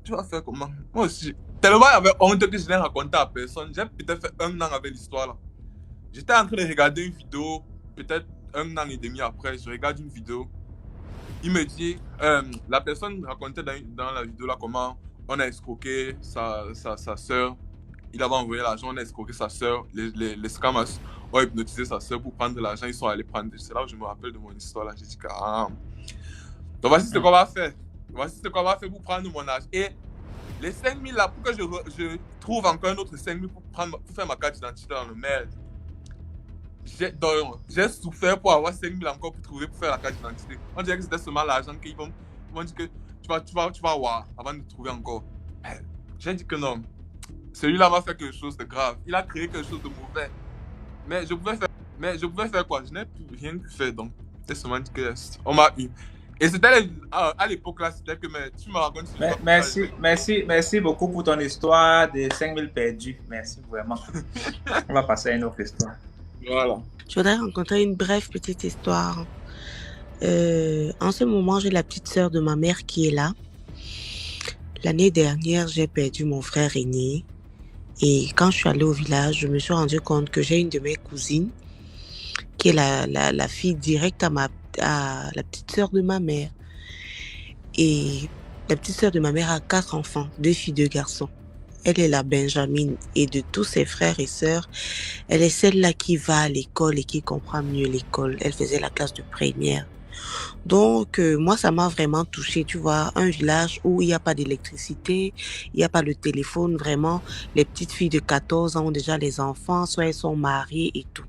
tu vas faire comment? Moi aussi, tellement il y avait honte que je n'ai raconté à personne. J'ai peut-être fait 1 an avec l'histoire là. J'étais en train de regarder une vidéo, peut-être 1 an et demi après, je regarde une vidéo. Il me dit, la personne racontait dans la vidéo là comment on a escroqué sa soeur. Il avait envoyé l'argent, on a escroqué sa soeur. Les scammers ont hypnotisé sa soeur pour prendre de l'argent. Ils sont allés prendre. C'est là où je me rappelle de mon histoire là. J'ai dit que donc voici ce qu'on va faire. Voici ce qu'on va faire pour prendre mon âge. Et les 5 000 là, pour que je trouve encore un autre 5 000 pour faire ma carte d'identité dans le merde. J'ai souffert pour avoir 5 000 encore pour faire la carte d'identité. On dirait que c'était seulement l'argent qu'ils vont dire que tu vas voir avant de trouver encore. J'ai dit que non. Celui-là m'a fait quelque chose de grave. Il a créé quelque chose de mauvais. Mais je pouvais faire quoi? Je n'ai plus rien pu faire. Donc, c'est seulement dit que on m'a eu. Et c'était à l'époque là, c'était que tu me racontes. Merci beaucoup pour ton histoire de 5 000 perdus. Merci vraiment. On va passer à une autre histoire. Voilà. Je voudrais raconter une brève petite histoire. En ce moment, j'ai la petite sœur de ma mère qui est là. L'année dernière, j'ai perdu mon frère aîné. Et quand je suis allée au village, je me suis rendu compte que j'ai une de mes cousines qui est la fille directe à la petite sœur de ma mère. Et la petite sœur de ma mère a 4 enfants, 2 filles, 2 garçons. Elle est la Benjamine et de tous ses frères et sœurs, elle est celle-là qui va à l'école et qui comprend mieux l'école. Elle faisait la classe de première. Donc, moi, ça m'a vraiment touchée, tu vois, un village où il n'y a pas d'électricité, il n'y a pas de téléphone, vraiment, les petites filles de 14 ans ont déjà les enfants, soit elles sont mariées et tout.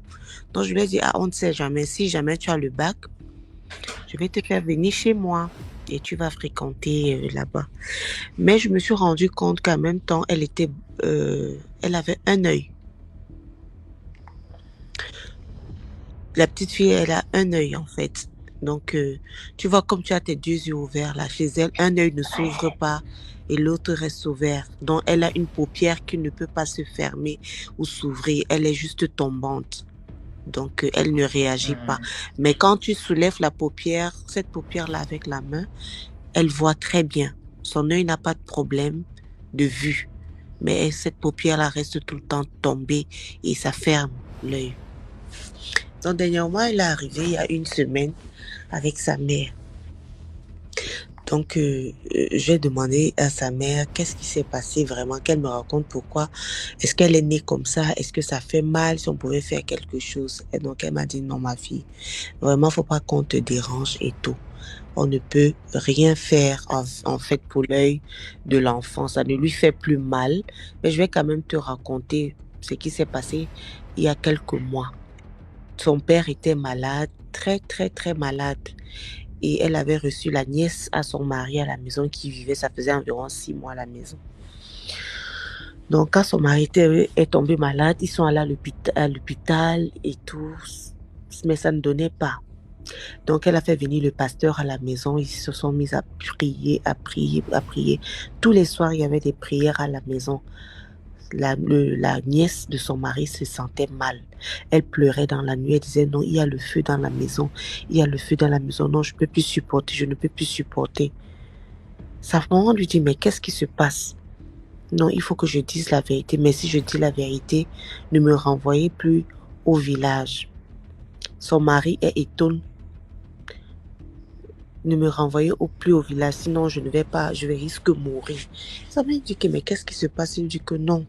Donc, je lui ai dit, ah, on ne sait jamais, si jamais tu as le bac, je vais te faire venir chez moi et tu vas fréquenter là-bas. Mais je me suis rendu compte qu'en même temps, elle avait un œil. La petite fille, elle a un œil, en fait. Donc, tu vois, comme tu as tes 2 yeux ouverts, là, chez elle, un œil ne s'ouvre pas et l'autre reste ouvert. Donc, elle a une paupière qui ne peut pas se fermer ou s'ouvrir. Elle est juste tombante. Donc, elle ne réagit pas. Mais quand tu soulèves la paupière, cette paupière-là avec la main, elle voit très bien. Son œil n'a pas de problème de vue. Mais cette paupière-là reste tout le temps tombée et ça ferme l'œil. Donc, dernièrement, elle est arrivée il y a 1 semaine avec sa mère. Donc, j'ai demandé à sa mère qu'est-ce qui s'est passé vraiment, qu'elle me raconte pourquoi. Est-ce qu'elle est née comme ça? Est-ce que ça fait mal si on pouvait faire quelque chose? Et donc, elle m'a dit non, ma fille, vraiment, faut pas qu'on te dérange et tout. On ne peut rien faire en fait pour l'œil de l'enfant. Ça ne lui fait plus mal. Mais je vais quand même te raconter ce qui s'est passé il y a quelques mois. Son père était malade, très, très, très malade. Et elle avait reçu la nièce à son mari à la maison qui vivait, ça faisait environ 6 mois à la maison. Donc, quand son mari est tombé malade, ils sont allés à l'hôpital et tout, mais ça ne donnait pas. Donc, elle a fait venir le pasteur à la maison, ils se sont mis à prier, à prier, à prier. Tous les soirs, il y avait des prières à la maison. La nièce de son mari se sentait mal. Elle pleurait dans la nuit. Elle disait non, il y a le feu dans la maison. Il y a le feu dans la maison. Non, je ne peux plus supporter. Je ne peux plus supporter. Sa maman lui dit, mais qu'est-ce qui se passe? Non, il faut que je dise la vérité. Mais si je dis la vérité, ne me renvoyez plus au village. Son mari est étonné. Ne me renvoyez plus au village, sinon je ne vais pas, je vais risquer de mourir. Ça m'a dit que, mais qu'est-ce qui se passe? Il dit que non.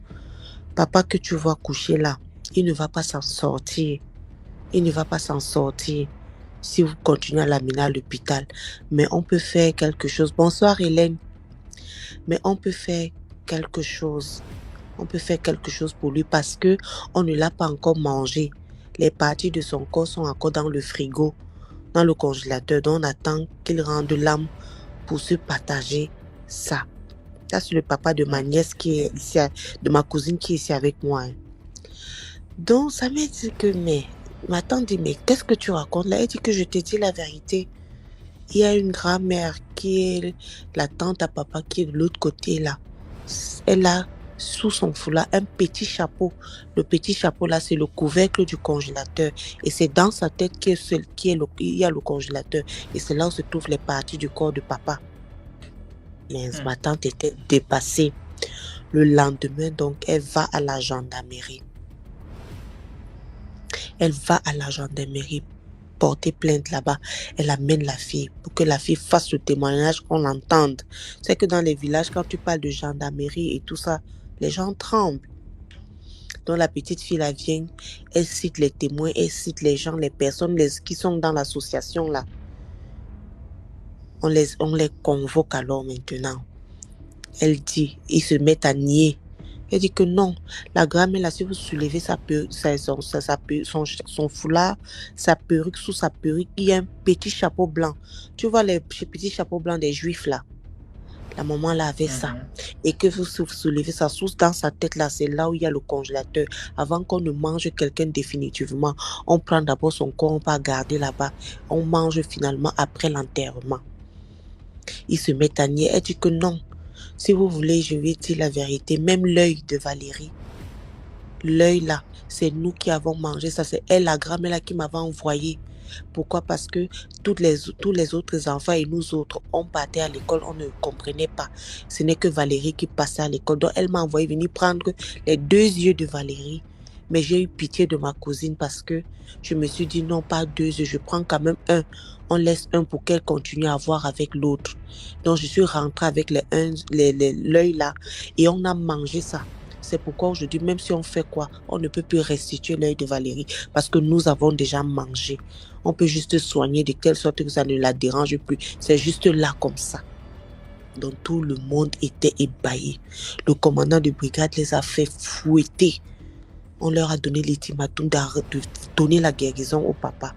Papa que tu vois coucher là, il ne va pas s'en sortir. Il ne va pas s'en sortir si vous continuez à l'amener à l'hôpital. Mais on peut faire quelque chose. Bonsoir Hélène. Mais on peut faire quelque chose. On peut faire quelque chose pour lui parce que on ne l'a pas encore mangé. Les parties de son corps sont encore dans le frigo, dans le congélateur. Donc on attend qu'il rende l'âme pour se partager ça. Ça, c'est le papa de ma nièce qui est ici, de ma cousine qui est ici avec moi. Donc, ça m'a dit que, mais ma tante dit, mais qu'est-ce que tu racontes là? Elle dit que je te dis la vérité. Il y a une grand-mère qui est la tante à papa qui est de l'autre côté là. Elle a sous son foulard un petit chapeau. Le petit chapeau là, c'est le couvercle du congélateur. Et c'est dans sa tête il y a le congélateur. Et c'est là où se trouvent les parties du corps de papa. Mais ma tante était dépassée. Le lendemain, donc, elle va à la gendarmerie. Elle va à la gendarmerie porter plainte là-bas. Elle amène la fille pour que la fille fasse le témoignage, qu'on l'entende. C'est que dans les villages, quand tu parles de gendarmerie et tout ça, les gens tremblent. Donc la petite fille là vient, elle cite les témoins, elle cite les gens, les personnes qui sont dans l'association là. On les convoque alors maintenant. Elle dit, ils se mettent à nier. Elle dit que non, la grand-mère là, si vous soulevez son foulard, sa perruque, sous sa perruque, il y a un petit chapeau blanc. Tu vois les petits chapeaux blancs des juifs là? La maman là avait ça. Et que vous soulevez ça sous dans sa tête là, c'est là où il y a le congélateur. Avant qu'on ne mange quelqu'un définitivement, on prend d'abord son corps, on va garder là-bas. On mange finalement après l'enterrement. Ils se mettent à nier. Elle dit que non. Si vous voulez, je vais dire la vérité. Même l'œil de Valérie, l'œil là, c'est nous qui avons mangé ça. C'est elle, la grand-mère là, qui m'avait envoyé. Pourquoi? Parce que tous les autres enfants et nous autres, on partait à l'école, on ne comprenait pas. Ce n'est que Valérie qui passait à l'école. Donc, elle m'a envoyé venir prendre les 2 yeux de Valérie. Mais j'ai eu pitié de ma cousine parce que je me suis dit non, pas 2 yeux, je prends quand même un. On laisse un pour qu'elle continue à voir avec l'autre. Donc, je suis rentrée avec l'œil là et on a mangé ça. C'est pourquoi aujourd'hui, même si on fait quoi, on ne peut plus restituer l'œil de Valérie parce que nous avons déjà mangé. On peut juste soigner de telle sorte que ça ne la dérange plus. C'est juste là comme ça. Donc tout le monde était ébahi. Le commandant de brigade les a fait fouetter. On leur a donné l'ultimatum de donner la guérison au papa.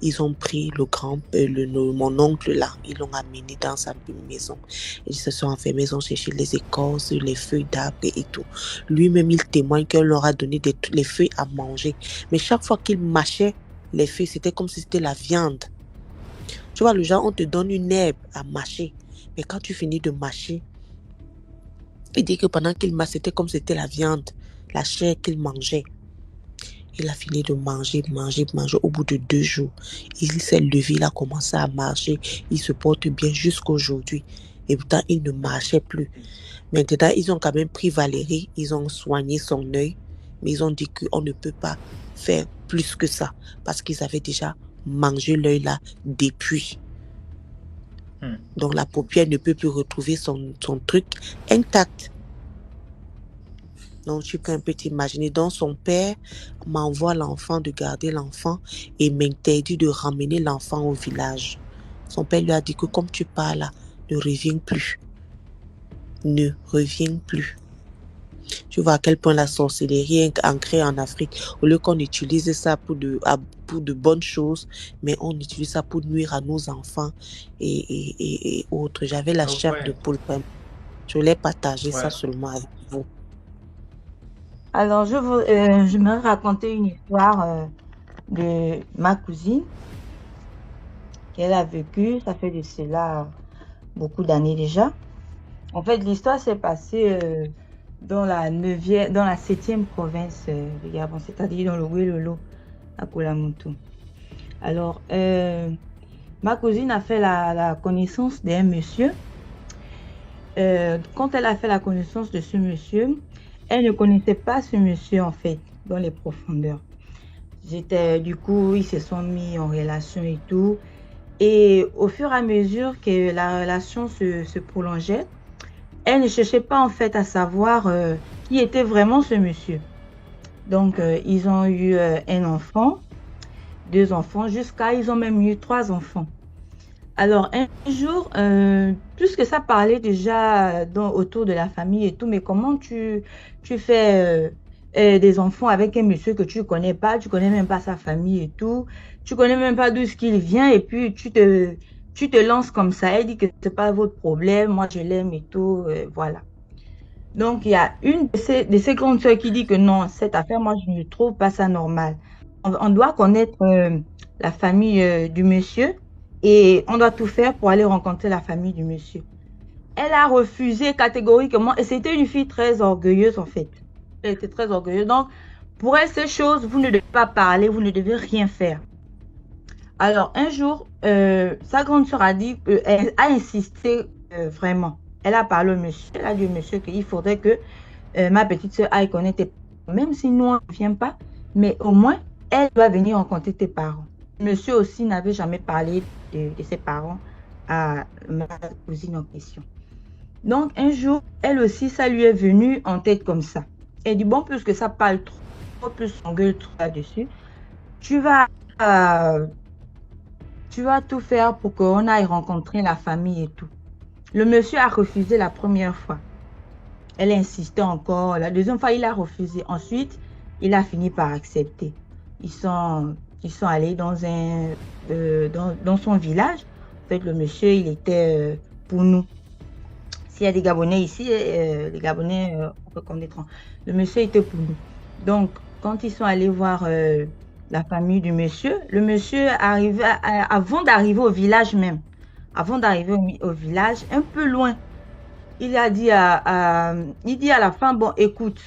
Ils ont pris mon oncle là, ils l'ont amené dans sa maison. Ils se sont enfermés, ils ont cherché les écorces, les feuilles d'arbre et tout. Lui-même, il témoigne qu'on leur a donné les feuilles à manger. Mais chaque fois qu'il mâchait les feuilles, c'était comme si c'était la viande. Tu vois, le genre, on te donne une herbe à mâcher. Mais quand tu finis de mâcher, il dit que pendant qu'il mâche, c'était comme si c'était la viande, la chair qu'il mangeait. Il a fini de manger. Au bout de 2 jours, il s'est levé, il a commencé à marcher. Il se porte bien jusqu'aujourd'hui. Et pourtant, il ne marchait plus. Maintenant, ils ont quand même pris Valérie. Ils ont soigné son œil. Mais ils ont dit qu'on ne peut pas faire plus que ça. Parce qu'ils avaient déjà mangé l'œil là depuis. Donc, la paupière ne peut plus retrouver son truc intact. Donc, tu peux un peu t'imaginer. Donc, son père m'envoie l'enfant de garder l'enfant et m'interdit de ramener l'enfant au village. Son père lui a dit que comme tu pars là, ne reviens plus. Ne reviens plus. Tu vois à quel point la sorcellerie est ancrée en Afrique. Au lieu qu'on utilise ça pour de bonnes choses, mais on utilise ça pour nuire à nos enfants et autres. J'avais la chair de poule. Je voulais partager ça seulement avec vous. Alors, je me raconter une histoire de ma cousine qu'elle a vécue. Ça fait de cela beaucoup d'années déjà. En fait, l'histoire s'est passée dans la 7e province du Gabon, c'est-à-dire dans le Welolo, à Koulamoutou. Alors, ma cousine a fait la connaissance d'un monsieur. Quand elle a fait la connaissance de ce monsieur, elle ne connaissait pas ce monsieur en fait, dans les profondeurs. Du coup, ils se sont mis en relation et tout. Et au fur et à mesure que la relation se prolongeait, elle ne cherchait pas en fait à savoir qui était vraiment ce monsieur. Donc, ils ont eu un enfant, 2 enfants, ils ont même eu 3 enfants. Alors, un jour, puisque ça parlait déjà autour de la famille et tout, mais comment tu fais des enfants avec un monsieur que tu connais pas, tu connais même pas sa famille et tout, tu connais même pas d'où qu'il vient et puis tu te lances comme ça. Elle dit que c'est pas votre problème, moi je l'aime et tout, voilà. Donc, il y a une de ces grandes sœurs qui dit que non, cette affaire, moi je ne trouve pas ça normal. On doit connaître la famille du monsieur. Et on doit tout faire pour aller rencontrer la famille du monsieur. Elle a refusé catégoriquement. Et c'était une fille très orgueilleuse en fait. Elle était très orgueilleuse. Donc, pour elle, ces choses, vous ne devez pas parler, vous ne devez rien faire. Alors, un jour, sa grande soeur a dit, elle a insisté vraiment. Elle a parlé au monsieur. Elle a dit au monsieur qu'il faudrait que ma petite soeur aille connaître tes parents. Même si nous, on ne vient pas, mais au moins, elle doit venir rencontrer tes parents. Monsieur aussi n'avait jamais parlé de ses parents à ma cousine en question. Donc, un jour, elle aussi, ça lui est venu en tête comme ça. Elle dit, bon, puisque ça parle trop, plus on gueule trop là-dessus, tu vas tout faire pour qu'on aille rencontrer la famille et tout. Le monsieur a refusé la première fois. Elle a insisté encore. La deuxième fois, il a refusé. Ensuite, il a fini par accepter. Ils sont allés dans son village. En fait, le monsieur, il était pour nous. S'il y a des Gabonais ici, les Gabonais, on peut connaître. Le monsieur était pour nous. Donc, quand ils sont allés voir la famille du monsieur, le monsieur arrivait, avant d'arriver au village même, un peu loin, il a dit à la femme, bon, écoute,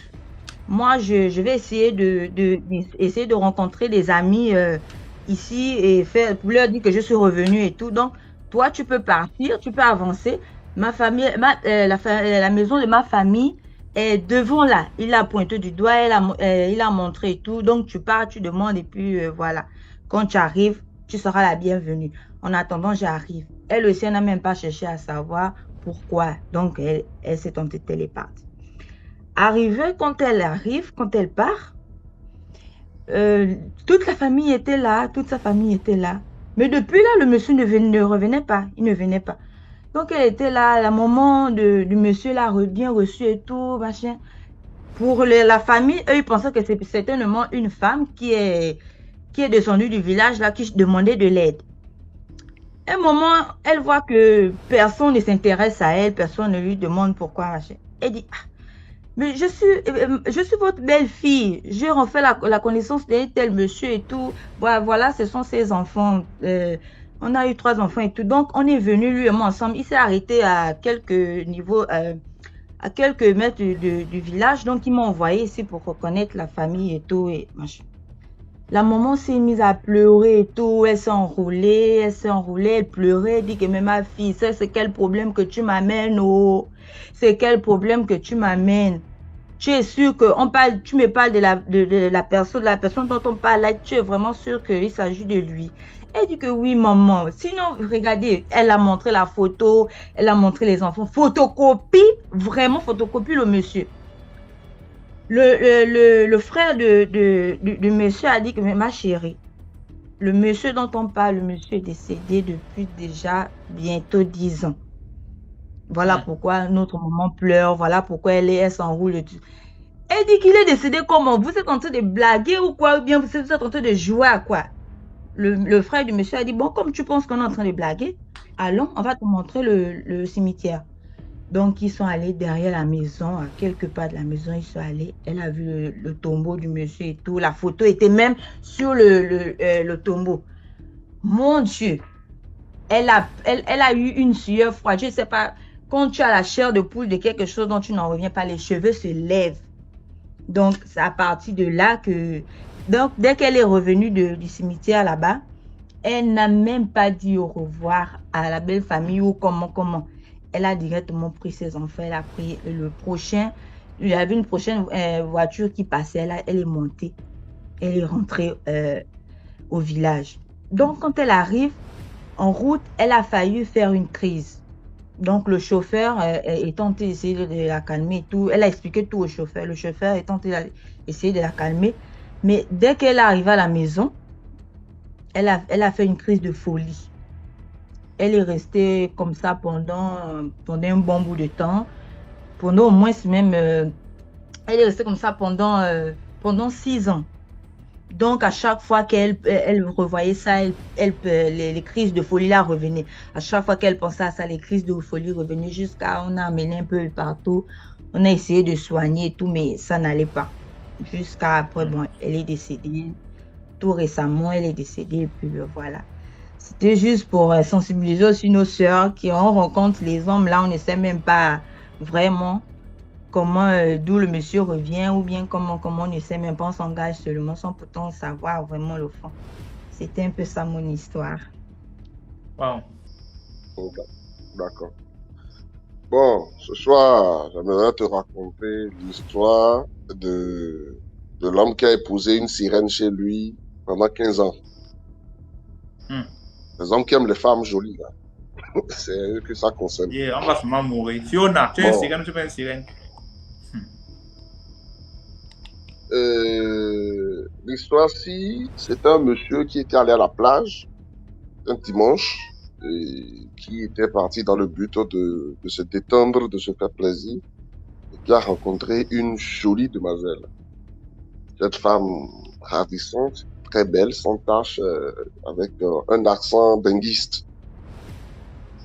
moi, je vais essayer de rencontrer des amis ici et pour leur dire que je suis revenue et tout. Donc, toi, tu peux partir, tu peux avancer. Ma famille, la maison de ma famille est devant là. Il a pointé du doigt, il a montré et tout. Donc, tu pars, tu demandes et puis voilà. Quand tu arrives, tu seras la bienvenue. En attendant, j'arrive. Elle aussi, elle n'a même pas cherché à savoir pourquoi. Donc, elle s'est entêtée, elle est partie. quand elle part, toute la famille était là, toute sa famille était là. Mais depuis là, le monsieur ne revenait pas, il ne venait pas. Donc elle était là, la maman du monsieur l'a bien reçu et tout, machin. Pour la famille, eux, ils pensaient que c'est certainement une femme qui est descendue du village là, qui demandait de l'aide. À un moment, elle voit que personne ne s'intéresse à elle, personne ne lui demande pourquoi, machin. Elle dit, ah, mais je suis votre belle-fille. J'ai refait la connaissance d'un tel monsieur et tout. Voilà, ce sont ses enfants. On a eu 3 enfants et tout. Donc, on est venu, lui et moi, ensemble. Il s'est arrêté à quelques niveaux, à quelques mètres du village. Donc, ils m'ont envoyé ici pour reconnaître la famille et tout. Et machin. La maman s'est mise à pleurer et tout. Elle s'est enroulée, elle pleurait. Elle dit que, mais ma fille, c'est quel problème que tu m'amènes, oh? C'est quel problème que tu m'amènes? Tu es sûr que tu me parles de la personne dont on parle là, tu es vraiment sûr qu'il s'agit de lui? Elle dit que oui, maman. Sinon, regardez, elle a montré la photo, elle a montré les enfants. Vraiment photocopie le monsieur. Le frère du monsieur a dit que, mais ma chérie, le monsieur dont on parle, le monsieur est décédé depuis déjà bientôt 10 ans. Voilà pourquoi notre maman pleure, voilà pourquoi elle s'enroule. Elle dit qu'il est décédé comment? Vous êtes en train de blaguer ou quoi? Ou bien vous êtes en train de jouer à quoi? Le frère du monsieur a dit, bon, comme tu penses qu'on est en train de blaguer, allons, on va te montrer le cimetière. Donc, ils sont allés derrière la maison, à quelques pas de la maison, ils sont allés. Elle a vu le tombeau du monsieur et tout. La photo était même sur le tombeau. Mon Dieu, elle a eu une sueur froide. Je ne sais pas, quand tu as la chair de poule de quelque chose dont tu n'en reviens pas, les cheveux se lèvent. Donc, c'est à partir de là que... Donc, dès qu'elle est revenue du cimetière là-bas, elle n'a même pas dit au revoir à la belle famille ou comment. Elle a directement pris ses enfants, elle a pris le prochain. Il y avait une prochaine voiture qui passait, elle est montée. Elle est rentrée au village. Donc, quand elle arrive en route, elle a failli faire une crise. Donc, le chauffeur est tenté d'essayer de la calmer et tout. Elle a expliqué tout au chauffeur. Le chauffeur est tenté d'essayer de la calmer. Mais dès qu'elle arrive à la maison, elle a fait une crise de folie. Elle est restée comme ça pendant un bon bout de temps. Pendant au moins même... elle est restée comme ça pendant 6 ans. Donc, à chaque fois qu'elle revoyait ça, les crises de folie là revenaient. À chaque fois qu'elle pensait à ça, les crises de folie revenaient jusqu'à... On a amené un peu partout. On a essayé de soigner et tout, mais ça n'allait pas. Jusqu'à après, bon, elle est décédée. Tout récemment, elle est décédée et puis voilà. C'était juste pour sensibiliser aussi nos sœurs qui on rencontre les hommes là, on ne sait même pas vraiment comment, d'où le monsieur revient ou bien comment on ne sait même pas, on s'engage seulement sans pourtant savoir vraiment le fond. C'était un peu ça mon histoire. Wow. D'accord. Bon, ce soir, j'aimerais te raconter l'histoire de l'homme qui a épousé une sirène chez lui pendant 15 ans. Les hommes qui aiment les femmes jolies, là. C'est eux que ça concerne. Yeah, on va sûrement mourir. Fiona, tu es une sirène ou tu es pas une sirène? L'histoire-ci, c'est un monsieur qui était allé à la plage un dimanche et qui était parti dans le but de se détendre, de se faire plaisir, et qui a rencontré une jolie demoiselle. Cette femme ravissante, très belle, sans tache, avec un accent benguiste.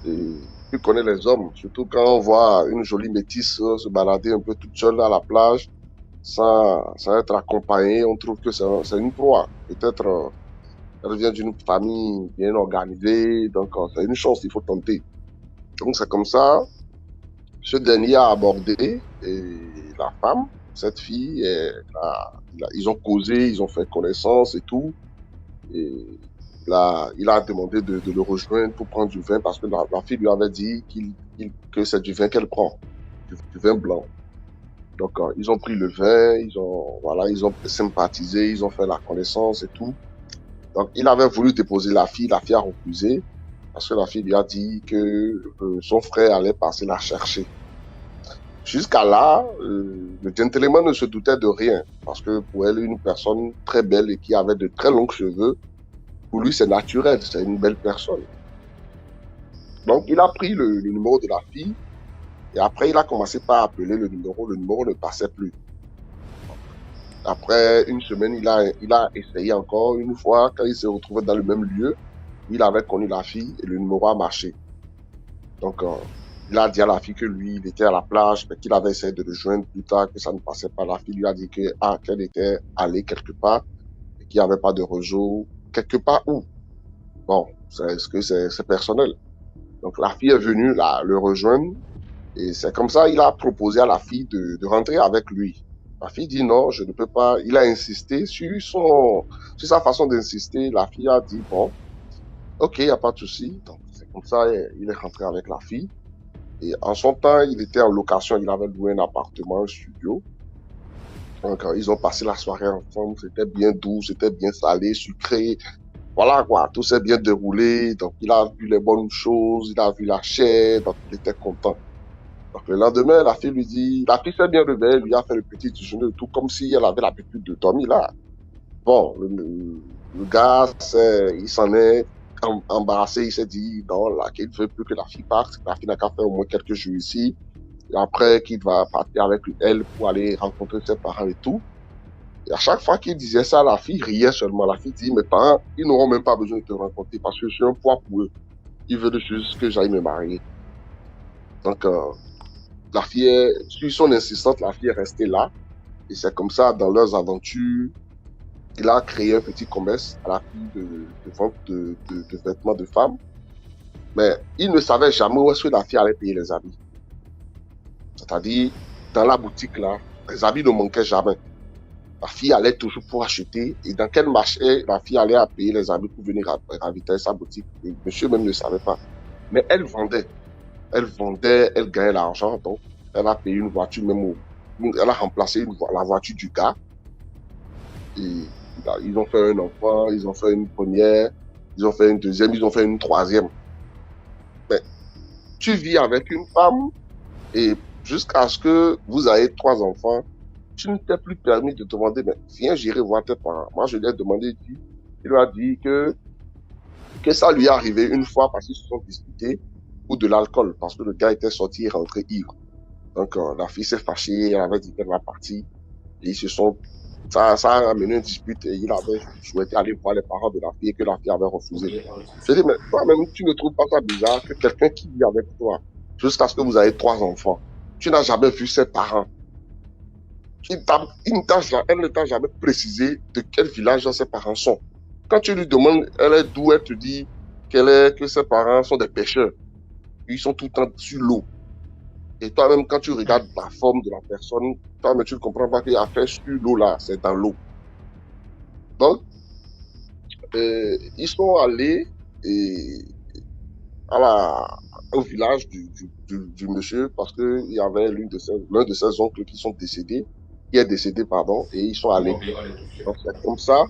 Et tu connais les hommes, surtout quand on voit une jolie métisse se balader un peu toute seule à la plage, sans être accompagnée, on trouve que c'est une proie. Peut-être elle vient d'une famille bien organisée, donc c'est une chance, il faut tenter. Donc c'est comme ça, ce dernier a abordé et la femme, cette fille, ils ont causé, ils ont fait connaissance et tout. Et là, il a demandé de le rejoindre pour prendre du vin parce que la fille lui avait dit que c'est du vin qu'elle prend, du vin blanc. Donc, ils ont pris le vin, ils ont sympathisé, ils ont fait la connaissance et tout. Donc, il avait voulu déposer la fille a refusé parce que la fille lui a dit que son frère allait passer la chercher. Jusqu'à là, le gentleman ne se doutait de rien, parce que pour elle, une personne très belle et qui avait de très longs cheveux, pour lui, c'est naturel, c'est une belle personne. Donc, il a pris le numéro de la fille, et après, il a commencé par appeler le numéro ne passait plus. Après une semaine, il a essayé encore une fois, quand il s'est retrouvé dans le même lieu, il avait connu la fille et le numéro a marché. Donc, il a dit à la fille que lui, il était à la plage, mais qu'il avait essayé de le joindre plus tard, que ça ne passait pas. La fille lui a dit qu'elle était allée quelque part, et qu'il n'y avait pas de réseau. Quelque part où? Bon, c'est personnel. Donc, la fille est venue le rejoindre, et c'est comme ça, il a proposé à la fille de rentrer avec lui. La fille dit non, je ne peux pas. Il a insisté sur sa façon d'insister. La fille a dit bon, ok, il n'y a pas de souci. Donc, c'est comme ça, il est rentré avec la fille. Et en son temps, il était en location, il avait loué un appartement, un studio. Donc, ils ont passé la soirée ensemble, c'était bien doux, c'était bien salé, sucré. Voilà quoi, tout s'est bien déroulé. Donc, il a vu les bonnes choses, il a vu la chair, donc il était content. Donc, le lendemain, la fille s'est bien réveillée, lui a fait le petit déjeuner, tout comme si elle avait l'habitude de dormir là. Bon, le gars, il s'en est embarrassé, il s'est dit, non, là, qu'il ne veut plus que la fille parte, la fille n'a qu'à faire au moins quelques jours ici, et après qu'il va partir avec elle pour aller rencontrer ses parents et tout. Et à chaque fois qu'il disait ça, la fille riait seulement. La fille dit, mes parents, ils n'auront même pas besoin de te rencontrer parce que je suis un poids pour eux. Ils veulent juste que j'aille me marier. Donc, la fille sur son insistance, la fille est restée là. Et c'est comme ça, dans leurs aventures, il a créé un petit commerce à la fille de vente de vêtements de femmes. Mais il ne savait jamais où est-ce que la fille allait payer les habits. C'est-à-dire, dans la boutique là, les habits ne manquaient jamais. La fille allait toujours pour acheter. Et dans quel marché la fille allait à payer les habits pour venir ravitailler sa boutique. Et monsieur même ne savait pas. Mais elle vendait. Elle gagnait l'argent. Donc, elle a payé une voiture même. Elle a remplacé la voiture du gars. Et ils ont fait un enfant, ils ont fait une première, ils ont fait une deuxième, ils ont fait une troisième. Mais tu vis avec une femme et jusqu'à ce que vous ayez 3 enfants, tu ne t'es plus permis de demander, mais viens gérer voir tes parents. Moi, je lui ai demandé, il lui a dit que ça lui est arrivé une fois parce qu'ils se sont disputés pour de l'alcool, parce que le gars était sorti et rentré ivre. Donc, la fille s'est fâchée, elle avait dit qu'elle va partir. Et ça a amené une dispute et il avait souhaité aller voir les parents de la fille et que la fille avait refusé. Je dis, mais toi-même, tu ne trouves pas ça bizarre que quelqu'un qui vit avec toi jusqu'à ce que vous ayez 3 enfants, tu n'as jamais vu ses parents. Elle ne t'a jamais précisé de quel village ses parents sont. Quand tu lui demandes, elle est d'où, elle te dit que ses parents sont des pêcheurs. Ils sont tout le temps sur l'eau. Et toi-même, quand tu regardes la forme de la personne, toi-même, tu ne comprends pas qu'il y a fait sur l'eau là, c'est dans l'eau. Donc, ils sont allés au village du monsieur parce qu'il y avait l'un de ses oncles qui est décédé, et ils sont allés. Donc, c'est comme ça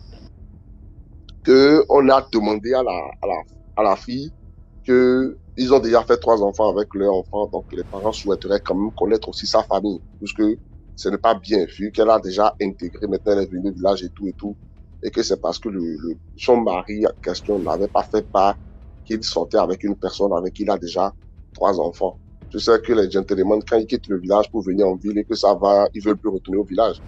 qu'on a demandé à la fille qu'ils ont déjà fait 3 enfants avec leur enfant, donc les parents souhaiteraient quand même connaître aussi sa famille, puisque ce n'est pas bien vu qu'elle a déjà intégré, maintenant elle est venue au village et tout, et que c'est parce que son mari en question n'avait pas fait part qu'il sortait avec une personne avec qui il a déjà 3 enfants. Je sais que les gentlemen, quand ils quittent le village pour venir en ville et que ça va, ils veulent plus retourner au village.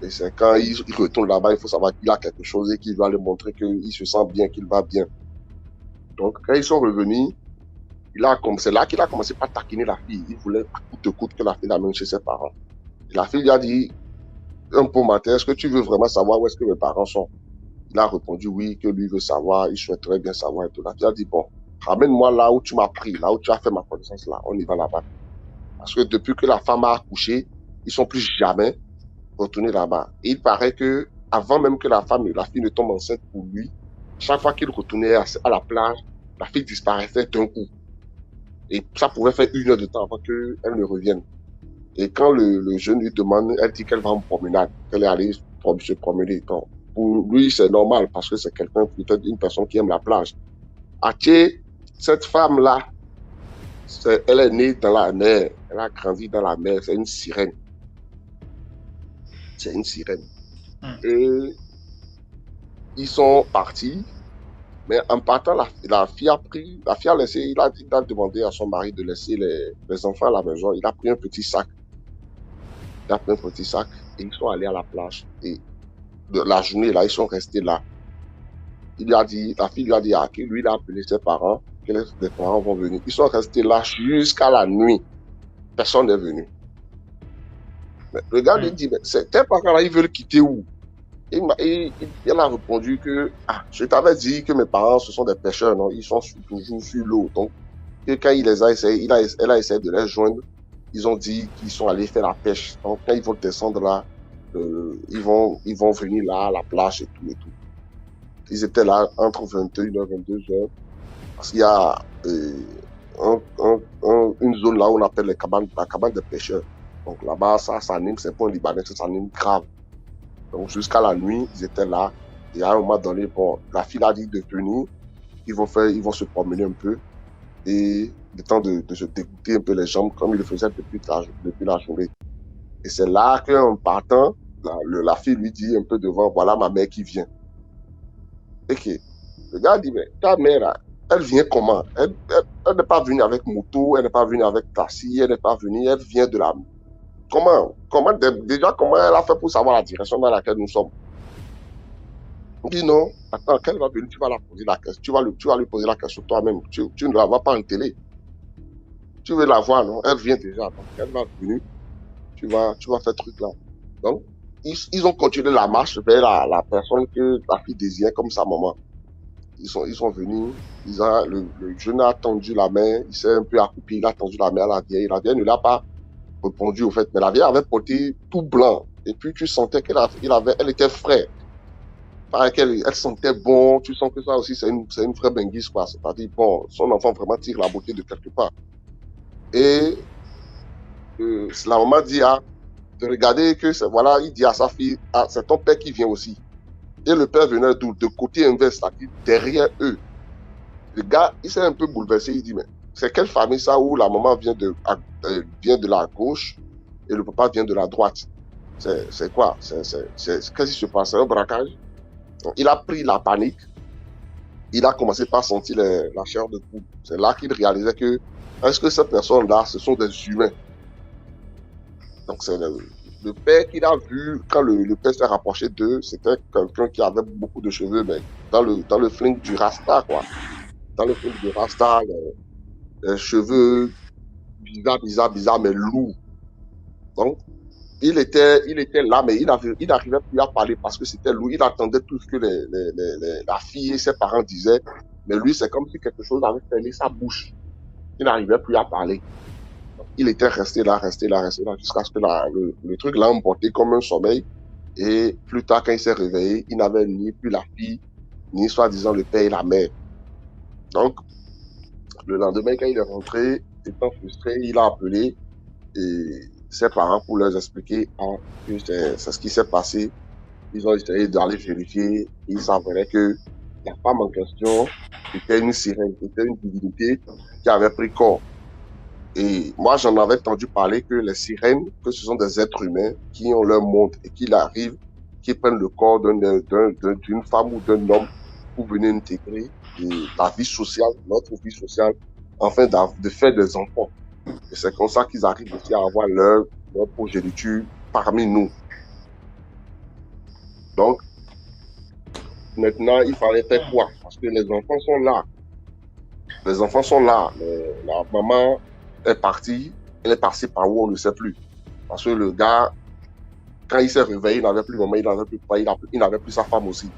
Et c'est quand ils retournent là-bas, il faut savoir qu'il a quelque chose et qu'il doit leur montrer qu'il se sent bien, qu'il va bien. Donc, quand ils sont revenus, c'est là qu'il a commencé par taquiner la fille. Il voulait à coûte de coûte que la fille l'amène chez ses parents. Et la fille lui a dit, un bon matin, est-ce que tu veux vraiment savoir où est-ce que mes parents sont? Il a répondu oui, que lui veut savoir, il souhaiterait bien savoir et tout. La fille a dit, bon, ramène-moi là où tu m'as pris, là où tu as fait ma connaissance là, on y va là-bas. Parce que depuis que la femme a accouché, ils sont plus jamais retournés là-bas. Et il paraît que, avant même que la fille ne tombe enceinte pour lui, chaque fois qu'il retournait à la plage, la fille disparaissait d'un coup. Et ça pouvait faire 1 heure de temps avant qu'elle ne revienne. Et quand le jeune lui demande, elle dit qu'elle va en promenade, qu'elle est allée se promener. Donc, pour lui, c'est normal parce que c'est quelqu'un, peut-être une personne qui aime la plage. Cette femme-là, Elle est née dans la mer. Elle a grandi dans la mer. C'est une sirène. C'est une sirène. Et ils sont partis. Mais en partant, la fille a laissé, il a demandé à son mari de laisser les enfants à la maison. Il a pris un petit sac. Et ils sont allés à la plage. Et de la journée, là, ils sont restés là. La fille lui a dit, que lui, il a appelé ses parents, que les parents vont venir. Ils sont restés là jusqu'à la nuit. Personne n'est venu. Mais le gars lui dit, mais tes parents-là, ils veulent quitter où? Il a répondu que, je t'avais dit que mes parents, ce sont des pêcheurs, non? Ils sont toujours sur l'eau. Donc, que quand il les a essayé, elle a essayé de les joindre. Ils ont dit qu'ils sont allés faire la pêche. Donc, quand ils vont descendre là, ils vont venir là, à la plage et tout. Ils étaient là entre 21h et 22h. Parce qu'il y a une zone là où on appelle la cabane des pêcheurs. Donc là-bas, ça s'anime, c'est pas un Libanais, ça s'anime grave. Donc jusqu'à la nuit, ils étaient là. Et à un moment donné, bon, la fille a dit de venir. Ils vont se promener un peu. Et le temps de se dégoûter un peu les jambes, comme ils le faisaient depuis la journée. Et c'est là qu'en partant, la fille lui dit un peu devant, voilà ma mère qui vient. Ok. Le gars dit, mais ta mère, elle vient comment? Elle n'est pas venue avec moto, elle n'est pas venue avec taxi, elle n'est pas venue, elle vient de la... Déjà, comment elle a fait pour savoir la direction dans laquelle nous sommes? Il dit non, attends, quand elle va venir, tu vas la poser la question, tu vas lui poser la question toi-même, tu ne la vois pas en télé. Tu veux la voir, non? Elle vient déjà, donc elle va venir, tu vas faire truc là. Donc, ils ont continué la marche vers la personne que la fille désirait comme sa maman. Ils sont venus, le jeune a tendu la main, il s'est un peu accroupi, il a tendu la main à la vieille. La vieille ne l'a pas répondu au fait, mais la vieille avait porté tout blanc. Et puis tu sentais elle était fraîche. Pareil elle sentait bon, tu sens que ça aussi c'est une vraie benguise, quoi. C'est-à-dire, bon, son enfant vraiment tire la beauté de quelque part. Et la maman dit de regarder que voilà, il dit à sa fille, c'est ton père qui vient aussi. Et le père venait de côté inverse, c'est-à-dire derrière eux. Le gars, il s'est un peu bouleversé, il dit, mais c'est quelle famille ça où la maman vient de la gauche et le papa vient de la droite? C'est quoi? Qu'est-ce qui se passe? C'est un braquage? Donc, il a pris la panique. Il a commencé par sentir la chair de poule. C'est là qu'il réalisait que, est-ce que ces personnes-là, ce sont des humains? Donc c'est le père qu'il a vu, quand le père s'est rapproché d'eux, c'était quelqu'un qui avait beaucoup de cheveux, mais dans le flingue du Rasta, quoi. Dans le flingue du Rasta, les cheveux bizarres, mais lourds. Donc, il était là, mais il n'arrivait plus à parler parce que c'était lourd. Il attendait tout ce que la fille et ses parents disaient, mais lui, c'est comme si quelque chose avait fermé sa bouche. Il n'arrivait plus à parler. Il était resté là, jusqu'à ce que le truc l'a emporté comme un sommeil. Et plus tard, quand il s'est réveillé, il n'avait ni plus la fille, ni soi-disant le père et la mère. Donc, le lendemain, quand il est rentré, étant frustré, il a appelé ses parents pour leur expliquer que c'est ce qui s'est passé. Ils ont essayé d'aller vérifier. Il s'avérait que la femme en question était une sirène, était une divinité qui avait pris corps. Et moi, j'en avais entendu parler que les sirènes, que ce sont des êtres humains qui ont leur monde et qu'il arrive, qui prennent le corps d'une femme ou d'un homme pour venir intégrer la vie sociale, notre vie sociale, afin de faire des enfants. Et c'est comme ça qu'ils arrivent aussi à avoir leur progéniture parmi nous. Donc, maintenant, il fallait faire quoi? Parce que les enfants sont là. Les enfants sont là. La maman est partie. Elle est partie par où on ne sait plus. Parce que le gars, quand il s'est réveillé, il n'avait plus maman, il n'avait plus sa femme aussi.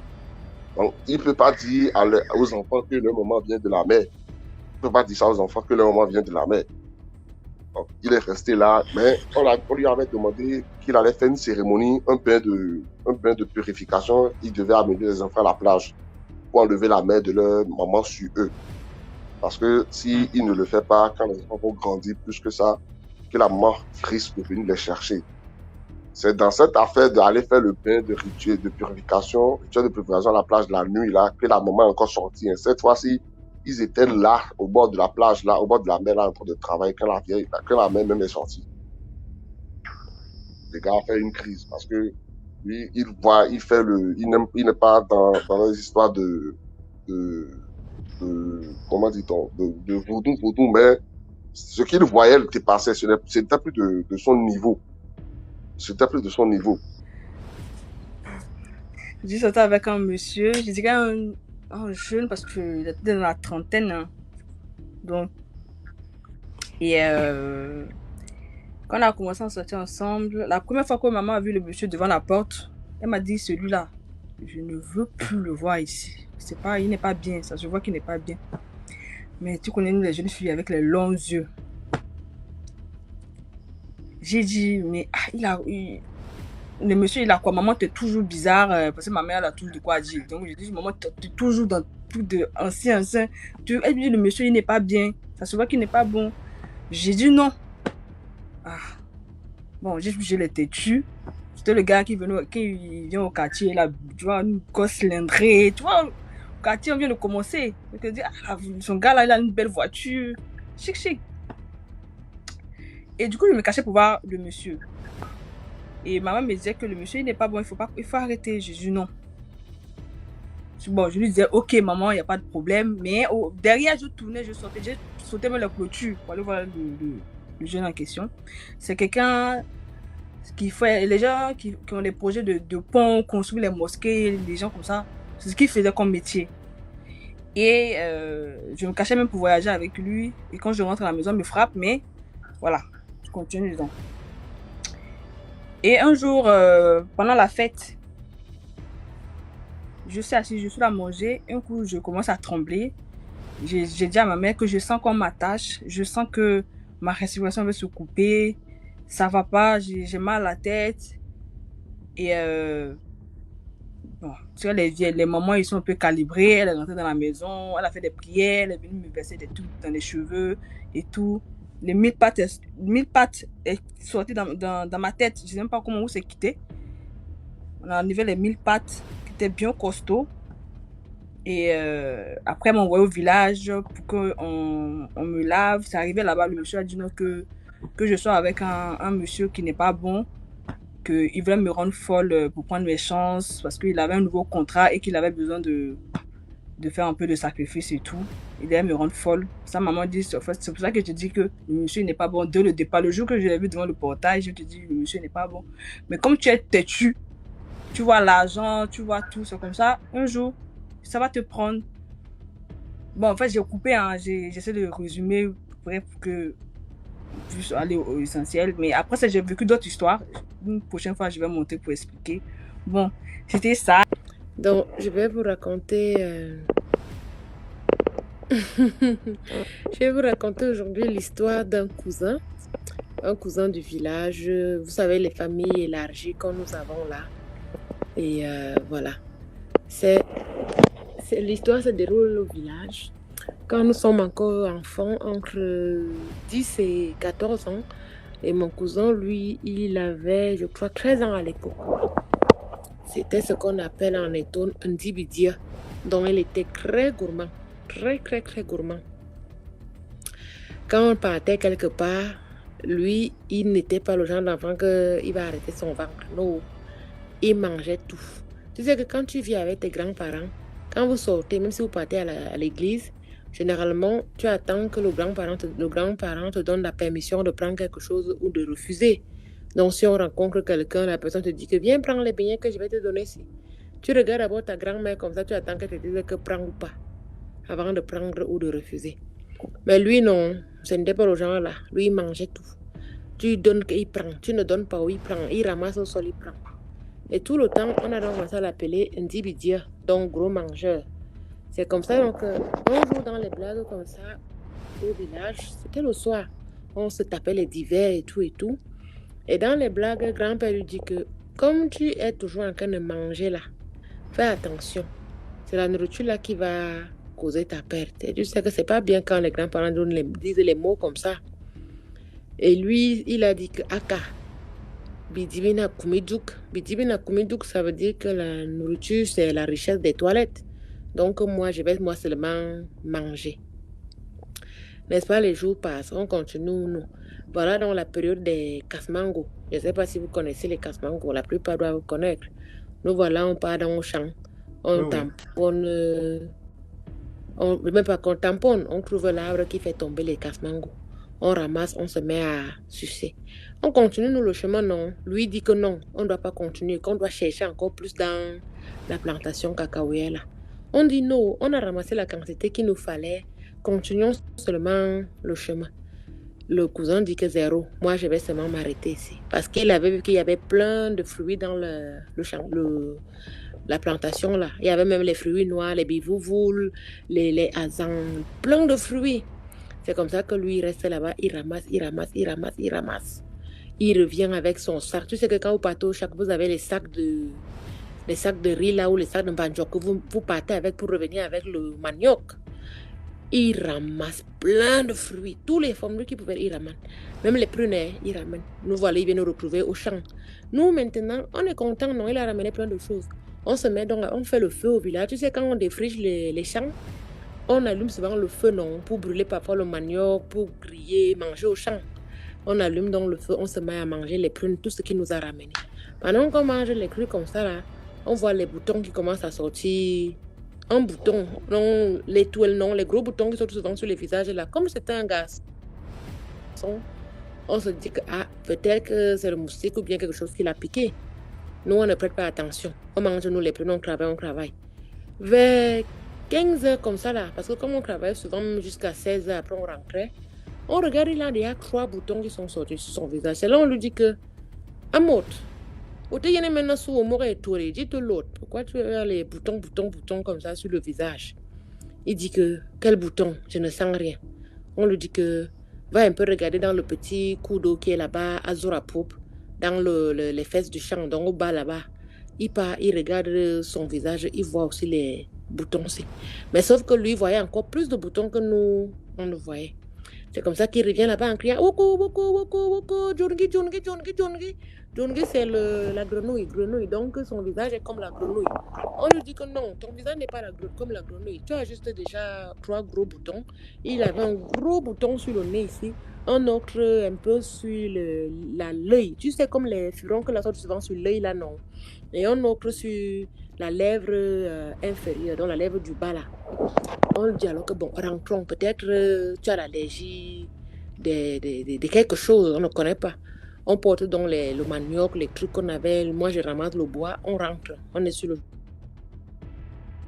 Donc, il ne peut pas dire aux enfants que leur maman vient de la mer. Il ne peut pas dire ça aux enfants que leur maman vient de la mer. Donc, il est resté là, mais on lui avait demandé qu'il allait faire une cérémonie, un bain de purification. Il devait amener les enfants à la plage pour enlever la mer de leur maman sur eux. Parce que s'il ne le fait pas, quand les enfants vont grandir plus que ça, que la maman risque de venir les chercher. C'est dans cette affaire d'aller faire le bain de rituel de purification à la plage la nuit, là, que la maman est encore sortie. Et cette fois-ci, ils étaient là, au bord de la plage, là, au bord de la mer, là, en train de travailler, quand la mer même est sortie. Le gars a fait une crise parce que lui, il n'est pas dans les histoires de comment dit-on, de vaudou, mais ce qu'il voyait le dépassait, c'était plus de son niveau. C'était plus de son niveau. J'ai sorti avec un monsieur, je dirais un jeune parce qu'il était dans la trentaine. Hein. Donc, et quand on a commencé à sortir ensemble, la première fois que maman a vu le monsieur devant la porte, elle m'a dit, celui-là, je ne veux plus le voir ici. Il n'est pas bien, ça se voit qu'il n'est pas bien. Mais tu connais nous les jeunes filles avec les longs yeux. J'ai dit, mais le monsieur, il a quoi? Maman, t'es toujours bizarre, parce que ma mère, elle a toujours de quoi dire. Donc, je dis, maman, t'es toujours dans tout de ancien. Elle dit, le monsieur, il n'est pas bien. Ça se voit qu'il n'est pas bon. J'ai dit non. Bon, je l'ai têtu. C'était le gars qui vient au quartier, là, tu vois, une gosse cylindrée. Tu vois, au quartier, on vient de commencer. Je te dis, son gars, là, il a une belle voiture. Chic. Et du coup, je me cachais pour voir le monsieur. Et maman me disait que le monsieur, il n'est pas bon, il faut arrêter. J'ai dit non. Bon, je lui disais, ok, maman, il n'y a pas de problème. Mais derrière, je tournais, je sautais même la clôture pour aller voir le jeune en question. C'est quelqu'un qui fait, les gens qui ont des projets de ponts, construire les mosquées, les gens comme ça. C'est ce qu'il faisait comme métier. Et je me cachais même pour voyager avec lui. Et quand je rentre à la maison, il me frappe, mais voilà, je continue dedans. Et un jour, pendant la fête, je suis assise, je suis là à manger. Un coup, je commence à trembler. J'ai dit à ma mère que je sens qu'on m'attache. Je sens que ma respiration va se couper. Ça va pas, j'ai mal à la tête. Et bon, tu vois, les mamans, ils sont un peu calibrés. Elle est rentrée dans la maison, elle a fait des prières, elle est venue me verser des trucs dans les cheveux et tout. Les 1000 pattes est sorti dans ma tête. Je ne sais même pas comment où c'est quitté. On a enlevé les 1000 pattes qui étaient bien costauds. Et après, elle m'a envoyé au village pour qu'on me lave. C'est arrivé là-bas, le monsieur a dit non, que je sois avec un monsieur qui n'est pas bon, qu'il voulait me rendre folle pour prendre mes chances parce qu'il avait un nouveau contrat et qu'il avait besoin de faire un peu de sacrifice et tout. Il allait me rendre folle. Ça, maman dit, c'est pour ça que je te dis que le monsieur n'est pas bon dès le départ. Le jour que je l'ai vu devant le portail, je te dis, le monsieur n'est pas bon. Mais comme tu es têtu, tu vois l'argent, tu vois tout, c'est comme ça, un jour, ça va te prendre. Bon, en fait, j'ai coupé, hein, j'essaie de résumer pour que je puisse aller au essentiel. Mais après ça, j'ai vécu d'autres histoires. Une prochaine fois, je vais monter pour expliquer. Bon, c'était ça. Donc, je vais vous raconter... Je vais vous raconter aujourd'hui l'histoire d'un cousin du village. Vous savez, les familles élargies que nous avons là. Et voilà. L'histoire se déroule au village. Quand nous sommes encore enfants, entre 10 et 14 ans, et mon cousin, lui, il avait, je crois, 13 ans à l'époque. C'était ce qu'on appelle en éton un dibidia. Donc, il était très gourmand. Très gourmand. Quand on partait quelque part, lui, il n'était pas le genre d'enfant qu'il va arrêter son ventre. Non, il mangeait tout. Tu sais que quand tu vis avec tes grands-parents, quand vous sortez, même si vous partez à l'église, généralement, tu attends que le grand-parent te donne la permission de prendre quelque chose ou de refuser. Donc, si on rencontre quelqu'un, la personne te dit que viens prendre les beignets que je vais te donner ici. Tu regardes d'abord ta grand-mère comme ça, tu attends qu'elle te dise que prends ou pas, avant de prendre ou de refuser. Mais lui, non, ce n'était pas le genre là. Lui, il mangeait tout. Tu donnes qu'il prend. Tu ne donnes pas où il prend. Il ramasse au sol, il prend. Et tout le temps, on a donc commencé à l'appeler un dibidia, donc gros mangeur. C'est comme ça, donc, on joue dans les blagues comme ça au village. C'était le soir. On se tapait les divers et tout et tout. Et dans les blagues, grand-père lui dit que comme tu es toujours en train de manger là, fais attention. C'est la nourriture là qui va causer ta perte. Et tu sais que c'est pas bien quand les grands-parents disent les mots comme ça. Et lui, il a dit que Aka, Bidibina Kumiduk. Bidibina Kumiduk, ça veut dire que la nourriture, c'est la richesse des toilettes. Donc, moi, je vais seulement manger. N'est-ce pas, les jours passent, on continue, nous. Voilà donc la période des casse-mango. Je ne sais pas si vous connaissez les casse-mango, la plupart doivent vous connaître. Nous voilà, on part dans le champ, on tamponne, même pas qu'on tamponne, on trouve l'arbre qui fait tomber les casse-mango. On ramasse, on se met à sucer. On continue, nous, le chemin, non. Lui dit que non, on ne doit pas continuer, qu'on doit chercher encore plus dans la plantation cacaoyère, là. On dit non, on a ramassé la quantité qu'il nous fallait, continuons seulement le chemin. Le cousin dit que 0. Moi, je vais seulement m'arrêter ici. Parce qu'il avait vu qu'il y avait plein de fruits dans le champ, la plantation là. Il y avait même les fruits noirs, les bivouvoules, les hasans, plein de fruits. C'est comme ça que lui, il reste là-bas, il ramasse. Il revient avec son sac. Tu sais que quand vous partez au chaque, vous avez les sacs de riz là ou les sacs de manioc que vous partez avec pour revenir avec le manioc. Il ramasse plein de fruits, tous les fruits qu'il pouvait, il ramasse. Même les prunelles, il ramène. Nous voilà, il vient nous retrouver au champ. Nous maintenant, on est content, non, il a ramené plein de choses. On se met donc, on fait le feu au village. Tu sais, quand on défriche les champs, on allume souvent le feu, non, pour brûler parfois le manioc, pour griller, manger au champ. On allume donc le feu, on se met à manger les prunes, tout ce qu'il nous a ramené. Pendant qu'on mange les crues comme ça, là, on voit les boutons qui commencent à sortir. Un bouton, non, les toiles, non, les gros boutons qui sont souvent sur les visages là. Comme c'était un garçon, on se dit que peut-être que c'est le moustique ou bien quelque chose qui l'a piqué. Nous, on ne prête pas attention. On mange, nous, les prunes, on travaille. Vers 15 heures comme ça là, parce que comme on travaille souvent jusqu'à 16 heures après on rentrait, on regarde, il y a 3 boutons qui sont sortis sur son visage. C'est là on lui dit que, Amot, tu es maintenant sous au mot et dis-te l'autre. Pourquoi tu as les boutons comme ça sur le visage? Il dit que, quel bouton? Je ne sens rien. On lui dit que, va un peu regarder dans le petit coup d'eau qui est là-bas, à Zorapoup, dans les fesses du champ, donc au bas là-bas. Il part, il regarde son visage, il voit aussi les boutons aussi. Mais sauf que lui voyait encore plus de boutons que nous, on le voyait. C'est comme ça qu'il revient là-bas en criant, Woko, Djongi. Djongi, c'est la grenouille. Donc son visage est comme la grenouille. On lui dit que non, ton visage n'est pas comme la grenouille. Tu as juste déjà 3 gros boutons. Il avait un gros bouton sur le nez ici, un autre un peu sur l'œil. Tu sais, comme les furons que la sorte souvent sur l'œil là, non. Et un autre sur la lèvre inférieure, dans la lèvre du bas là. On lui dit alors que bon, rentrons, peut-être tu as l'allergie de quelque chose, on ne connaît pas. On porte donc le manioc, les trucs qu'on avait. Moi, je ramasse le bois, on rentre. On est sur le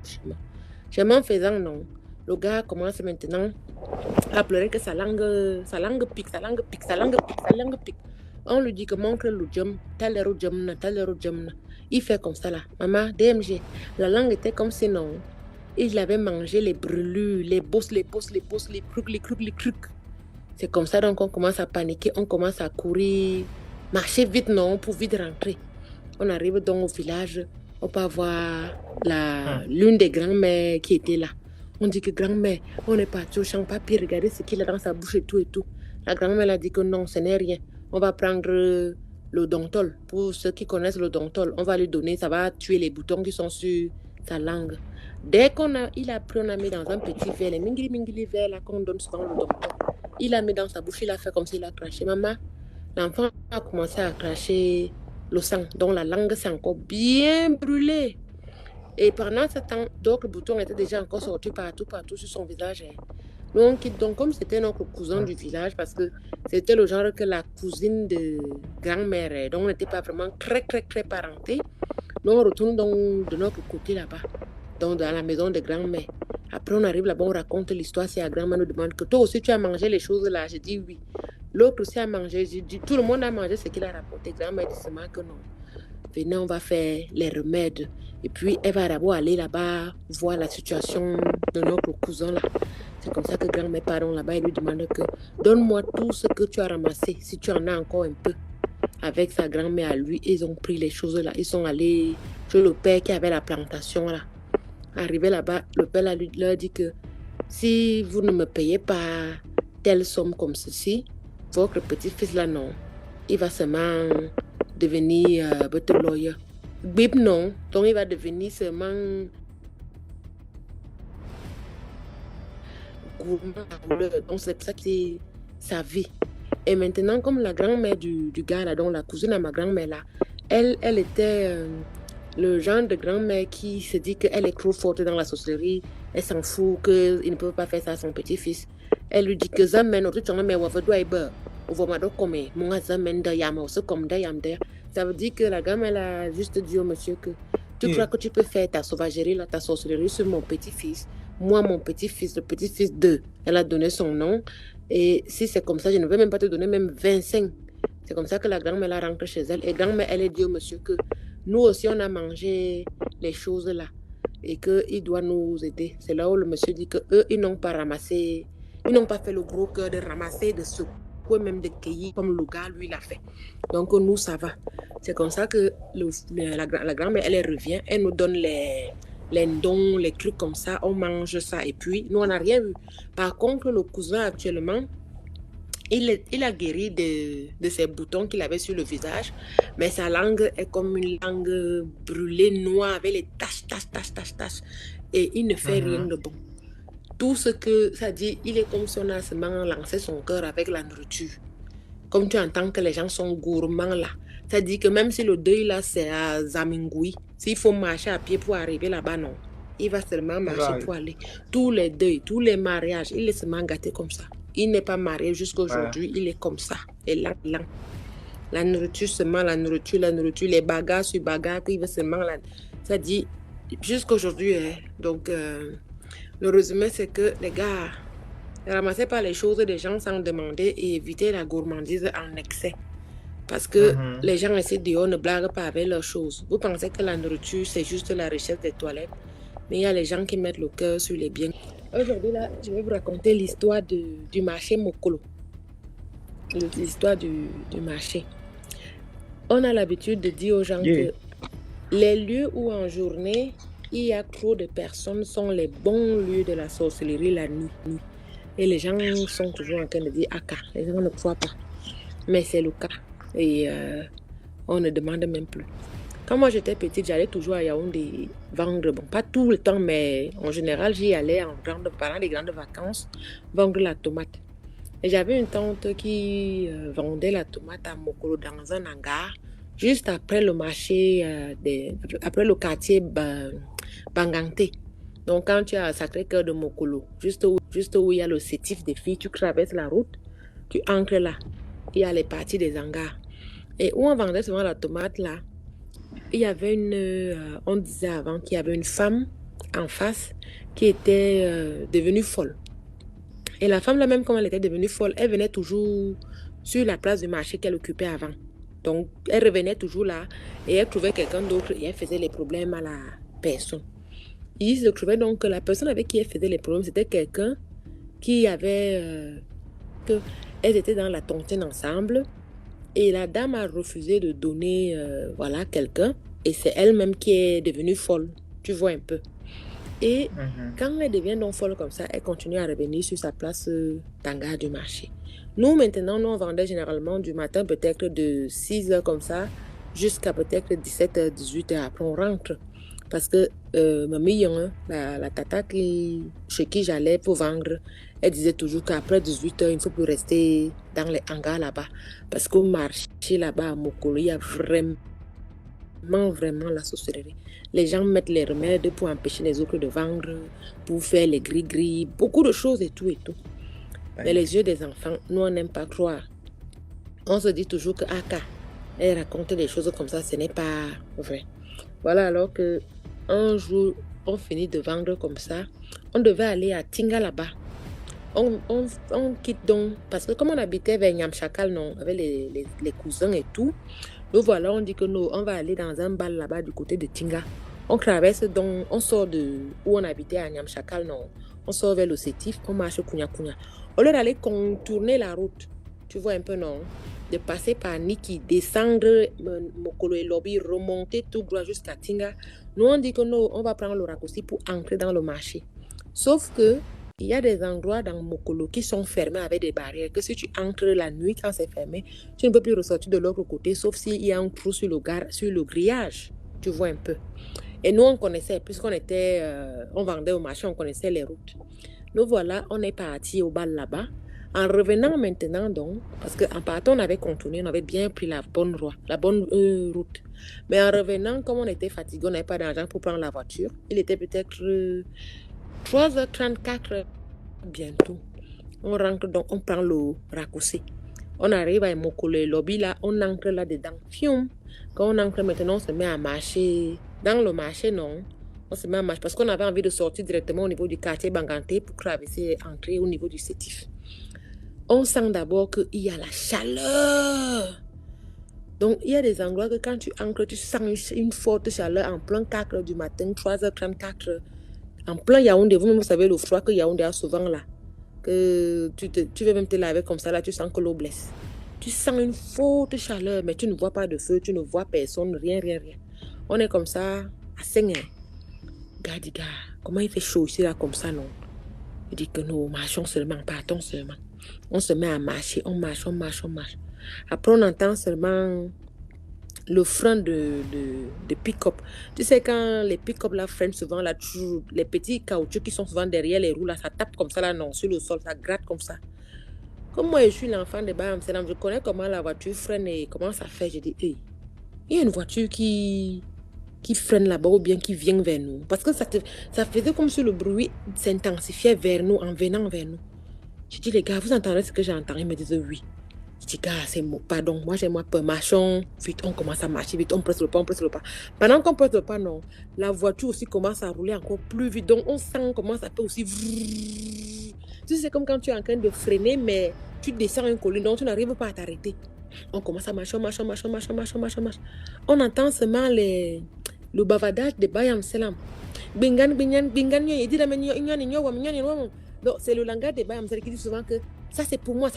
chemin. Chemin faisant, non. Le gars commence maintenant à pleurer que sa langue pique. On lui dit que montre le jam, tel jam. Il fait comme ça là. Maman, DMG, la langue était comme si non. Il avait mangé les brûlures, les bosses, les trucs. C'est comme ça donc on commence à paniquer, on commence à courir, marcher vite non, pour vite rentrer. On arrive donc au village, on peut voir l'une des grand-mères qui était là. On dit que grand-mère, on est parti au champ papier, regardez ce qu'il a dans sa bouche et tout. La grand-mère a dit que non, ce n'est rien. On va prendre le dontol. Pour ceux qui connaissent le dontol, on va lui donner, ça va tuer les boutons qui sont sur sa langue. Dès il a pris, on a mis dans un petit verre, les mingili verres là qu'on donne souvent le dontol. Il a mis dans sa bouche, il a fait comme s'il a craché. Maman, l'enfant a commencé à cracher le sang. Donc la langue s'est encore bien brûlée. Et pendant ce temps, d'autres boutons étaient déjà encore sortis partout sur son visage. Donc comme c'était notre cousin du village, parce que c'était le genre que la cousine de grand-mère, donc on n'était pas vraiment très parentés. Donc on retourne de notre côté là-bas, donc dans la maison de grand-mère. Après on arrive là-bas, on raconte l'histoire, si la grand-mère nous demande que toi aussi tu as mangé les choses là, je dis oui. L'autre aussi a mangé, je dis tout le monde a mangé ce qu'il a rapporté. Grand-mère dit seulement que non. Venez, on va faire les remèdes. Et puis, elle va d'abord aller là-bas, voir la situation de notre cousin là. C'est comme ça que grand-mère part là-bas et lui demande que donne-moi tout ce que tu as ramassé, si tu en as encore un peu. Avec sa grand-mère à lui, ils ont pris les choses là. Ils sont allés chez le père qui avait la plantation là. Arrivé là-bas, le père leur dit que si vous ne me payez pas telle somme comme ceci, votre petit-fils là, non, il va seulement devenir votre lawyer. Bip non, donc il va devenir seulement gourmand. Donc c'est pour ça que c'est sa vie. Et maintenant, comme la grand-mère du gars là, donc la cousine à ma grand-mère là, elle était le genre de grand-mère qui se dit qu'elle est trop forte dans la sorcellerie, elle s'en fout, qu'il ne peut pas faire ça à son petit-fils. Elle lui dit que Zaman, ça veut dire que la grand-mère a juste dit au monsieur que tu crois que tu peux faire ta sauvagerie, là, ta sorcellerie sur mon petit-fils. Moi, mon petit-fils, le petit-fils de, elle a donné son nom. Et si c'est comme ça, je ne vais même pas te donner même 25. C'est comme ça que la grand-mère a rentré chez elle. Et grand-mère, elle a dit au monsieur que nous aussi, on a mangé les choses là. Et qu'il doit nous aider. C'est là où le monsieur dit qu'eux, ils n'ont pas ramassé, ils n'ont pas fait le gros cœur de ramasser, de secouer, même de cueillir, comme le gars, lui, l'a fait. Donc, nous, ça va. C'est comme ça que la grand-mère, elle revient, elle nous donne les dons, les trucs comme ça, on mange ça. Et puis, nous, on n'a rien vu. Par contre, le cousin, actuellement, il a guéri de ses boutons qu'il avait sur le visage, mais sa langue est comme une langue brûlée, noire, avec les taches. Et il ne fait rien de bon. Tout ce que ça dit, il est comme si on a seulement lancé son cœur avec la nourriture. Comme tu entends que les gens sont gourmands là. Ça dit que même si le deuil là, c'est à Zamingoui, s'il faut marcher à pied pour arriver là-bas, non. Il va seulement marcher pour aller. Tous les deuils, tous les mariages, il est seulement gâté comme ça. Il n'est pas marié jusqu'à aujourd'hui, il est comme ça. Et là. La nourriture seulement, la nourriture, les bagarres sur bagarres, il veut seulement la... Ça dit, jusqu'à aujourd'hui, donc le résumé c'est que les gars, ne ramassez pas les choses des gens sans demander et évitez la gourmandise en excès. Parce que les gens ici dehors ne blaguent pas avec leurs choses. Vous pensez que la nourriture c'est juste la richesse des toilettes, mais il y a les gens qui mettent le cœur sur les biens. Aujourd'hui là, je vais vous raconter l'histoire du marché Mokolo. L'histoire du marché. On a l'habitude de dire aux gens que les lieux où en journée, il y a trop de personnes sont les bons lieux de la sorcellerie la nuit. Et les gens sont toujours en train de dire « Aka ». Les gens ne croient pas. Mais c'est le cas. Et on ne demande même plus. Quand moi j'étais petite, j'allais toujours à Yaoundé vendre, bon pas tout le temps, mais en général, j'y allais pendant les grandes vacances, vendre la tomate. Et j'avais une tante qui vendait la tomate à Mokolo dans un hangar, juste après le marché, après le quartier Banganté. Donc quand tu as un Sacré-Cœur de Mokolo, juste où il y a le sétif des filles, tu traverses la route, tu entres là, il y a les parties des hangars. Et où on vendait souvent la tomate là, il y avait on disait avant qu'il y avait une femme en face qui était devenue folle. Et la femme là, même quand elle était devenue folle, elle venait toujours sur la place du marché qu'elle occupait avant. Donc, elle revenait toujours là et elle trouvait quelqu'un d'autre et elle faisait les problèmes à la personne. Il se trouvait donc que la personne avec qui elle faisait les problèmes, c'était quelqu'un qui avait... elles étaient dans la tontine ensemble et la dame a refusé de donner quelqu'un et c'est elle-même qui est devenue folle. Tu vois un peu. Et quand elle devient donc folle comme ça, elle continue à revenir sur sa place d'hangar du marché. Nous, maintenant, on vendait généralement du matin, peut-être de 6h comme ça, jusqu'à peut-être 17h, 18h. Après, on rentre. Parce que mamie, la tata chez qui j'allais pour vendre, elle disait toujours qu'après 18h, il ne faut plus rester dans les hangars là-bas. Parce qu'au marché là-bas à Mokolo, il y a vraiment la sorcellerie. Les gens mettent les remèdes pour empêcher les autres de vendre, pour faire les gris-gris, beaucoup de choses et tout. Mais les yeux des enfants, nous, on n'aime pas croire. On se dit toujours que Aka, elle raconte des choses comme ça, ce n'est pas vrai. Voilà, alors qu'un jour, on finit de vendre comme ça, on devait aller à Tinga là-bas. On quitte donc, parce que comme on habitait vers Nyamchakal, non, avec les cousins et tout, nous voilà, on dit que nous, on va aller dans un bal là-bas du côté de Tinga. On traverse donc, on sort de où on habitait à Nyamchakal, non, on sort vers le Sétif, on marche Kounya. Au lieu d'aller contourner la route, tu vois un peu, non, de passer par Niki, descendre Mokolo et Lobby, remonter tout droit jusqu'à Tinga, nous on dit que nous, on va prendre le raccourci pour entrer dans le marché. Sauf que il y a des endroits dans Mokolo qui sont fermés avec des barrières, que si tu entres la nuit quand c'est fermé, tu ne peux plus ressortir de l'autre côté, sauf s'il y a un trou sur le grillage, tu vois un peu. Et nous, on connaissait, puisqu'on on vendait au marché, on connaissait les routes. Nous voilà, on est parti au bal là-bas. En revenant maintenant, donc, parce qu'en partant, on avait contourné, on avait bien pris la bonne route. Mais en revenant, comme on était fatigué, on n'avait pas d'argent pour prendre la voiture. Il était peut-être 3h34 bientôt. On rentre, donc on prend le raccourci. On arrive à Mokolo lobby là, on entre là-dedans. Fium. Quand on entre maintenant, on se met à marcher. Dans le marché, non. On se met à marcher parce qu'on avait envie de sortir directement au niveau du quartier Banganté pour traverser, entrer au niveau du Sétif. On sent d'abord qu'il y a la chaleur. Donc, il y a des endroits que quand tu entres, tu sens une forte chaleur en plein 4h du matin, 3h34, en plein Yaoundé. Vous-même, vous savez le froid que Yaoundé a souvent là. Que tu veux même te laver comme ça, là, tu sens que l'eau blesse. Tu sens une forte chaleur, mais tu ne vois pas de feu, tu ne vois personne, rien. On est comme ça, à 5h. Gars, comment il fait chaud ici, là, comme ça, non? Il dit que nous marchons seulement, partons seulement. On se met à marcher, on marche. Après, on entend seulement le frein de pick-up. Tu sais, quand les pick-up là freinent souvent, là, les petits caoutchoucs qui sont souvent derrière les roues, là, ça tape comme ça, là, non, sur le sol, ça gratte comme ça. Comme moi, je suis l'enfant de Bayam Selam, je connais comment la voiture freine et comment ça fait. Je dis, hey, il y a une voiture qui freine là-bas ou bien qui vient vers nous. Parce que ça faisait comme si le bruit s'intensifiait vers nous, en venant vers nous. Je dis, les gars, vous entendez ce que j'entends? Ils me disent oui. Je dis, gars, pardon, moi j'ai moins peur. Marchons, vite, on commence à marcher, vite, on presse le pas. Pendant qu'on presse le pas, non, la voiture aussi commence à rouler encore plus vite. Donc on sent comment ça peut aussi. Tu sais, c'est comme quand tu es en train de freiner, mais tu descends une colline, donc tu n'arrives pas à t'arrêter. On commence à marcher. On entend seulement le bavardage de Bayam Selam. Bingan, il dit donc, c'est le langage des Bayam Selam qui dit souvent que ça c'est pour moi.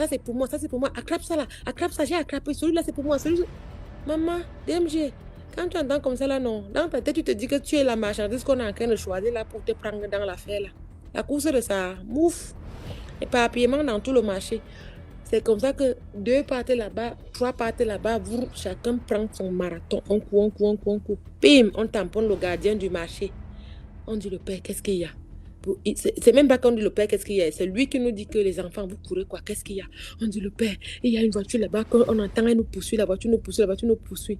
Attrape ça, j'ai attrapé. Celui-là c'est pour moi. Maman, DMG, quand tu entends comme ça là, non. Dans ta tête, tu te dis que tu es la marchandise qu'on est en train de choisir là pour te prendre dans l'affaire là. La course de ça, mouf. Éparpillement dans tout le marché. C'est comme ça que 2 partent là-bas, 3 partent là-bas, chacun prend son marathon. On court. Bim, on tamponne le gardien du marché. On dit le père, qu'est-ce qu'il y a? C'est même pas qu'on dit le père, qu'est-ce qu'il y a? C'est lui qui nous dit que les enfants, vous courez quoi? Qu'est-ce qu'il y a? On dit le père, il y a une voiture là-bas, on entend, elle nous poursuit, la voiture nous poursuit.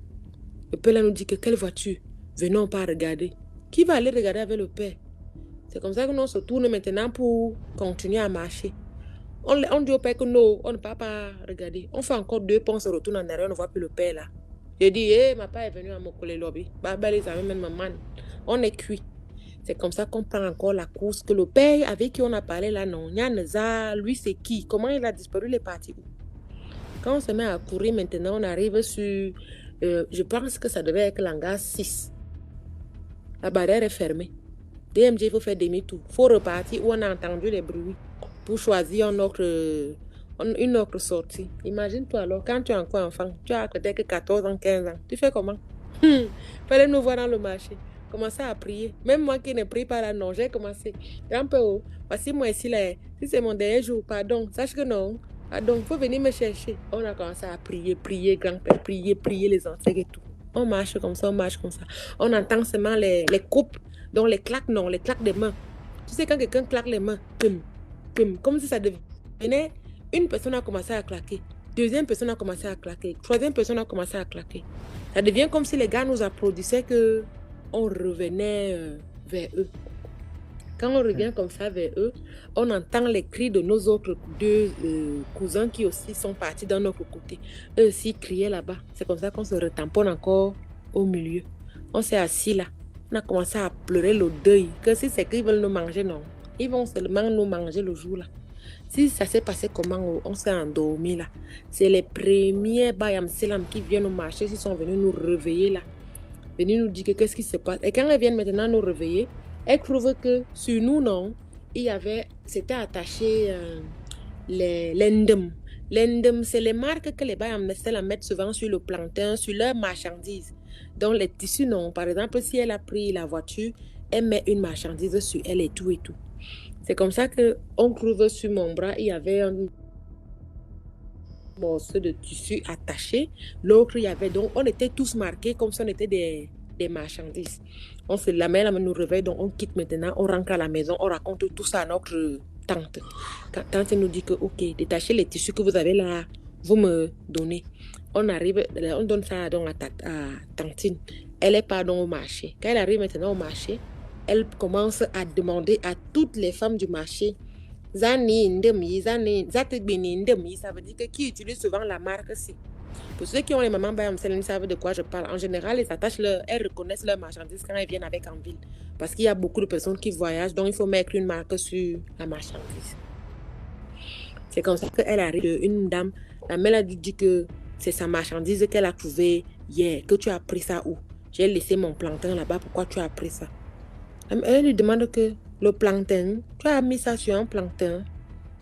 Le père là nous dit que quelle voiture? Venons pas regarder. Qui va aller regarder avec le père? C'est comme ça que nous on se tourne maintenant pour continuer à marcher. On dit au père que non, on ne peut pas regarder. On fait encore 2 pas, on se retourne en arrière, on ne voit plus le père là. Je dis, ma père est venue à Mokolo lobby. Les amis, même maman. On est cuit. C'est comme ça qu'on prend encore la course. Que le père avec qui on a parlé là, non. Nyanza, lui c'est qui? Comment il a disparu, il est parti où? Quand on se met à courir maintenant, on arrive sur... je pense que ça devait être l'hangar 6. La barrière est fermée. DMG, il faut faire demi-tour. Il faut repartir où on a entendu les bruits pour choisir une autre sortie. Imagine-toi alors, quand tu es encore enfant, tu as peut-être 14 ans, 15 ans. Tu fais comment? Fallait nous voir dans le marché. Commencer à prier. Même moi qui ne prie pas là, non, j'ai commencé. Grand-père, voici moi ici là. Si c'est mon dernier jour, pardon. Sache que non. Pardon, il faut venir me chercher. On a commencé à prier, grand-père, prier les ancêtres et tout. On marche comme ça. On entend seulement les coupes. Donc les claques, non, les claques des mains. Tu sais, quand quelqu'un claque les mains, comme si ça devenait... Une personne a commencé à claquer. 2e personne a commencé à claquer. 3e personne a commencé à claquer. Ça devient comme si les gars nous applaudissaient que on revenait vers eux. Quand on revient comme ça vers eux, on entend les cris de nos autres 2 cousins qui aussi sont partis dans notre côté. Eux aussi criaient là-bas. C'est comme ça qu'on se retamponne encore au milieu. On s'est assis là. On a commencé à pleurer le deuil. Que si c'est qu'ils veulent nous manger, non. Ils vont seulement nous manger le jour là. Si ça s'est passé comment on s'est endormi là. C'est les premiers Bayam Selam qui viennent nous marcher, ils sont venus nous réveiller là. Venus nous dire que qu'est-ce qui se passe. Et quand elles viennent maintenant nous réveiller, elles trouvent que sur nous, non, c'était attaché l'endem. L'endem, c'est les marques que les Bayam Selam mettent souvent sur le plantain, sur leurs marchandises. Donc les tissus, non. Par exemple, si elle a pris la voiture, elle met une marchandise sur elle et tout. C'est comme ça qu'on trouve sur mon bras, il y avait un morceau de tissu attaché. L'autre, il y avait donc, on était tous marqués comme si on était des marchandises. La mère nous réveille, donc on quitte maintenant, on rentre à la maison, on raconte tout ça à notre tante. Quand tante nous dit que, ok, détachez les tissus que vous avez là, vous me donnez. On arrive, on donne ça donc à tantine. Elle est pas donc au marché. Quand elle arrive maintenant au marché, elle commence à demander à toutes les femmes du marché, Zani, Ndemi, Zani, Zategbini, Ndemi, ça veut dire que qui utilise souvent la marque C. Pour ceux qui ont les mamans Bayamsel, ils savent de quoi je parle. En général, elles reconnaissent leurs marchandises quand elles viennent avec en ville. Parce qu'il y a beaucoup de personnes qui voyagent, donc il faut mettre une marque sur la marchandise. C'est comme ça qu'elle arrive. Une dame, la mère a dit que c'est sa marchandise qu'elle a trouvée hier, que tu as pris ça où? J'ai laissé mon plantain là-bas, pourquoi tu as pris ça? Elle lui demande que le plantain, tu as mis ça sur un plantain.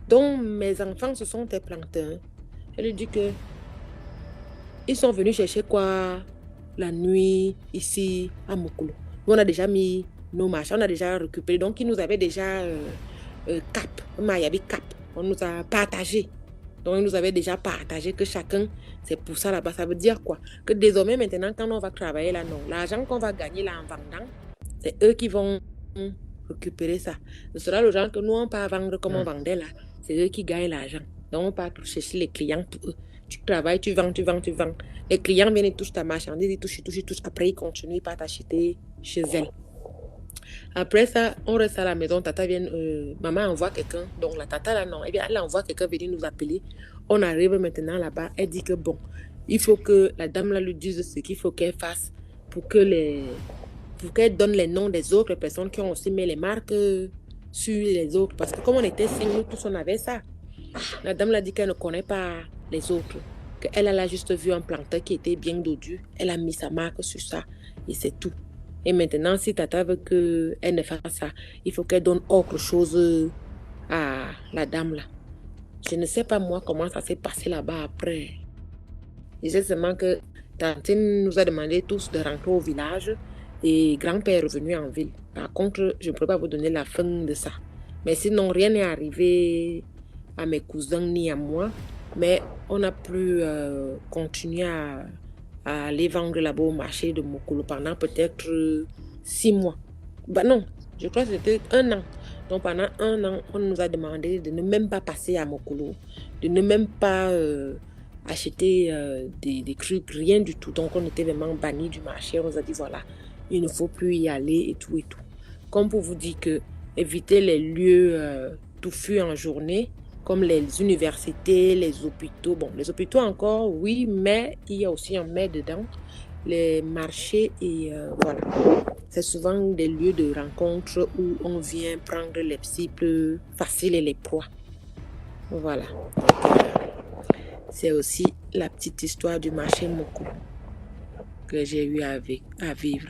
Donc mes enfants, ce sont tes plantains. Elle lui dit que ils sont venus chercher quoi la nuit ici à Mokolo. Nous, on a déjà mis nos marchands, on a déjà récupéré. Donc, ils nous avaient déjà cap. On nous a partagé. Donc, ils nous avaient déjà partagé que chacun, c'est pour ça là-bas. Ça veut dire quoi? Que désormais, maintenant, quand on va travailler là, non. L'argent qu'on va gagner là en vendant, c'est eux qui vont récupérer ça. Ce sera le genre que nous, on peut vendre comme on vendait là. C'est eux qui gagnent l'argent. Donc, on part chercher les clients pour eux. Tu travailles, tu vends. Les clients viennent et touchent ta marchandise, ils touchent. Après, ils continuent, ils partent acheter chez elles. Après ça, on reste à la maison. Tata vient, maman envoie quelqu'un. Donc, la tata là, non. Eh bien, elle envoie quelqu'un venir nous appeler. On arrive maintenant là-bas. Elle dit que bon, il faut que la dame là lui dise ce qu'il faut qu'elle fasse pour qu'elle donne les noms des autres personnes qui ont aussi mis les marques sur les autres. Parce que comme on était 5, nous tous, on avait ça. La dame l'a dit qu'elle ne connaît pas les autres. Qu'elle a juste vu un plantain qui était bien dodu. Elle a mis sa marque sur ça. Et c'est tout. Et maintenant, si Tata veut qu'elle ne fasse ça, il faut qu'elle donne autre chose à la dame là. Je ne sais pas moi comment ça s'est passé là-bas après. Je sais seulement que Tantine nous a demandé tous de rentrer au village et grand-père est revenu en ville. Par contre, je ne peux pas vous donner la fin de ça. Mais sinon, rien n'est arrivé à mes cousins ni à moi. Mais on a pu continuer à aller vendre là-bas au marché de Mokolo pendant peut-être 6 mois. Bah non, je crois que c'était 1 an. Donc pendant 1 an, on nous a demandé de ne même pas passer à Mokolo, de ne même pas acheter des trucs, rien du tout. Donc on était vraiment bannis du marché. On nous a dit voilà, il ne faut plus y aller et tout et tout. Comme pour vous dire que éviter les lieux touffus en journée, comme les universités, les hôpitaux. Bon, les hôpitaux encore, oui, mais il y a aussi un mais dedans. Les marchés et voilà. C'est souvent des lieux de rencontre où on vient prendre les cibles faciles et les proies. Voilà. C'est aussi la petite histoire du marché Mokolo que j'ai eu à vivre.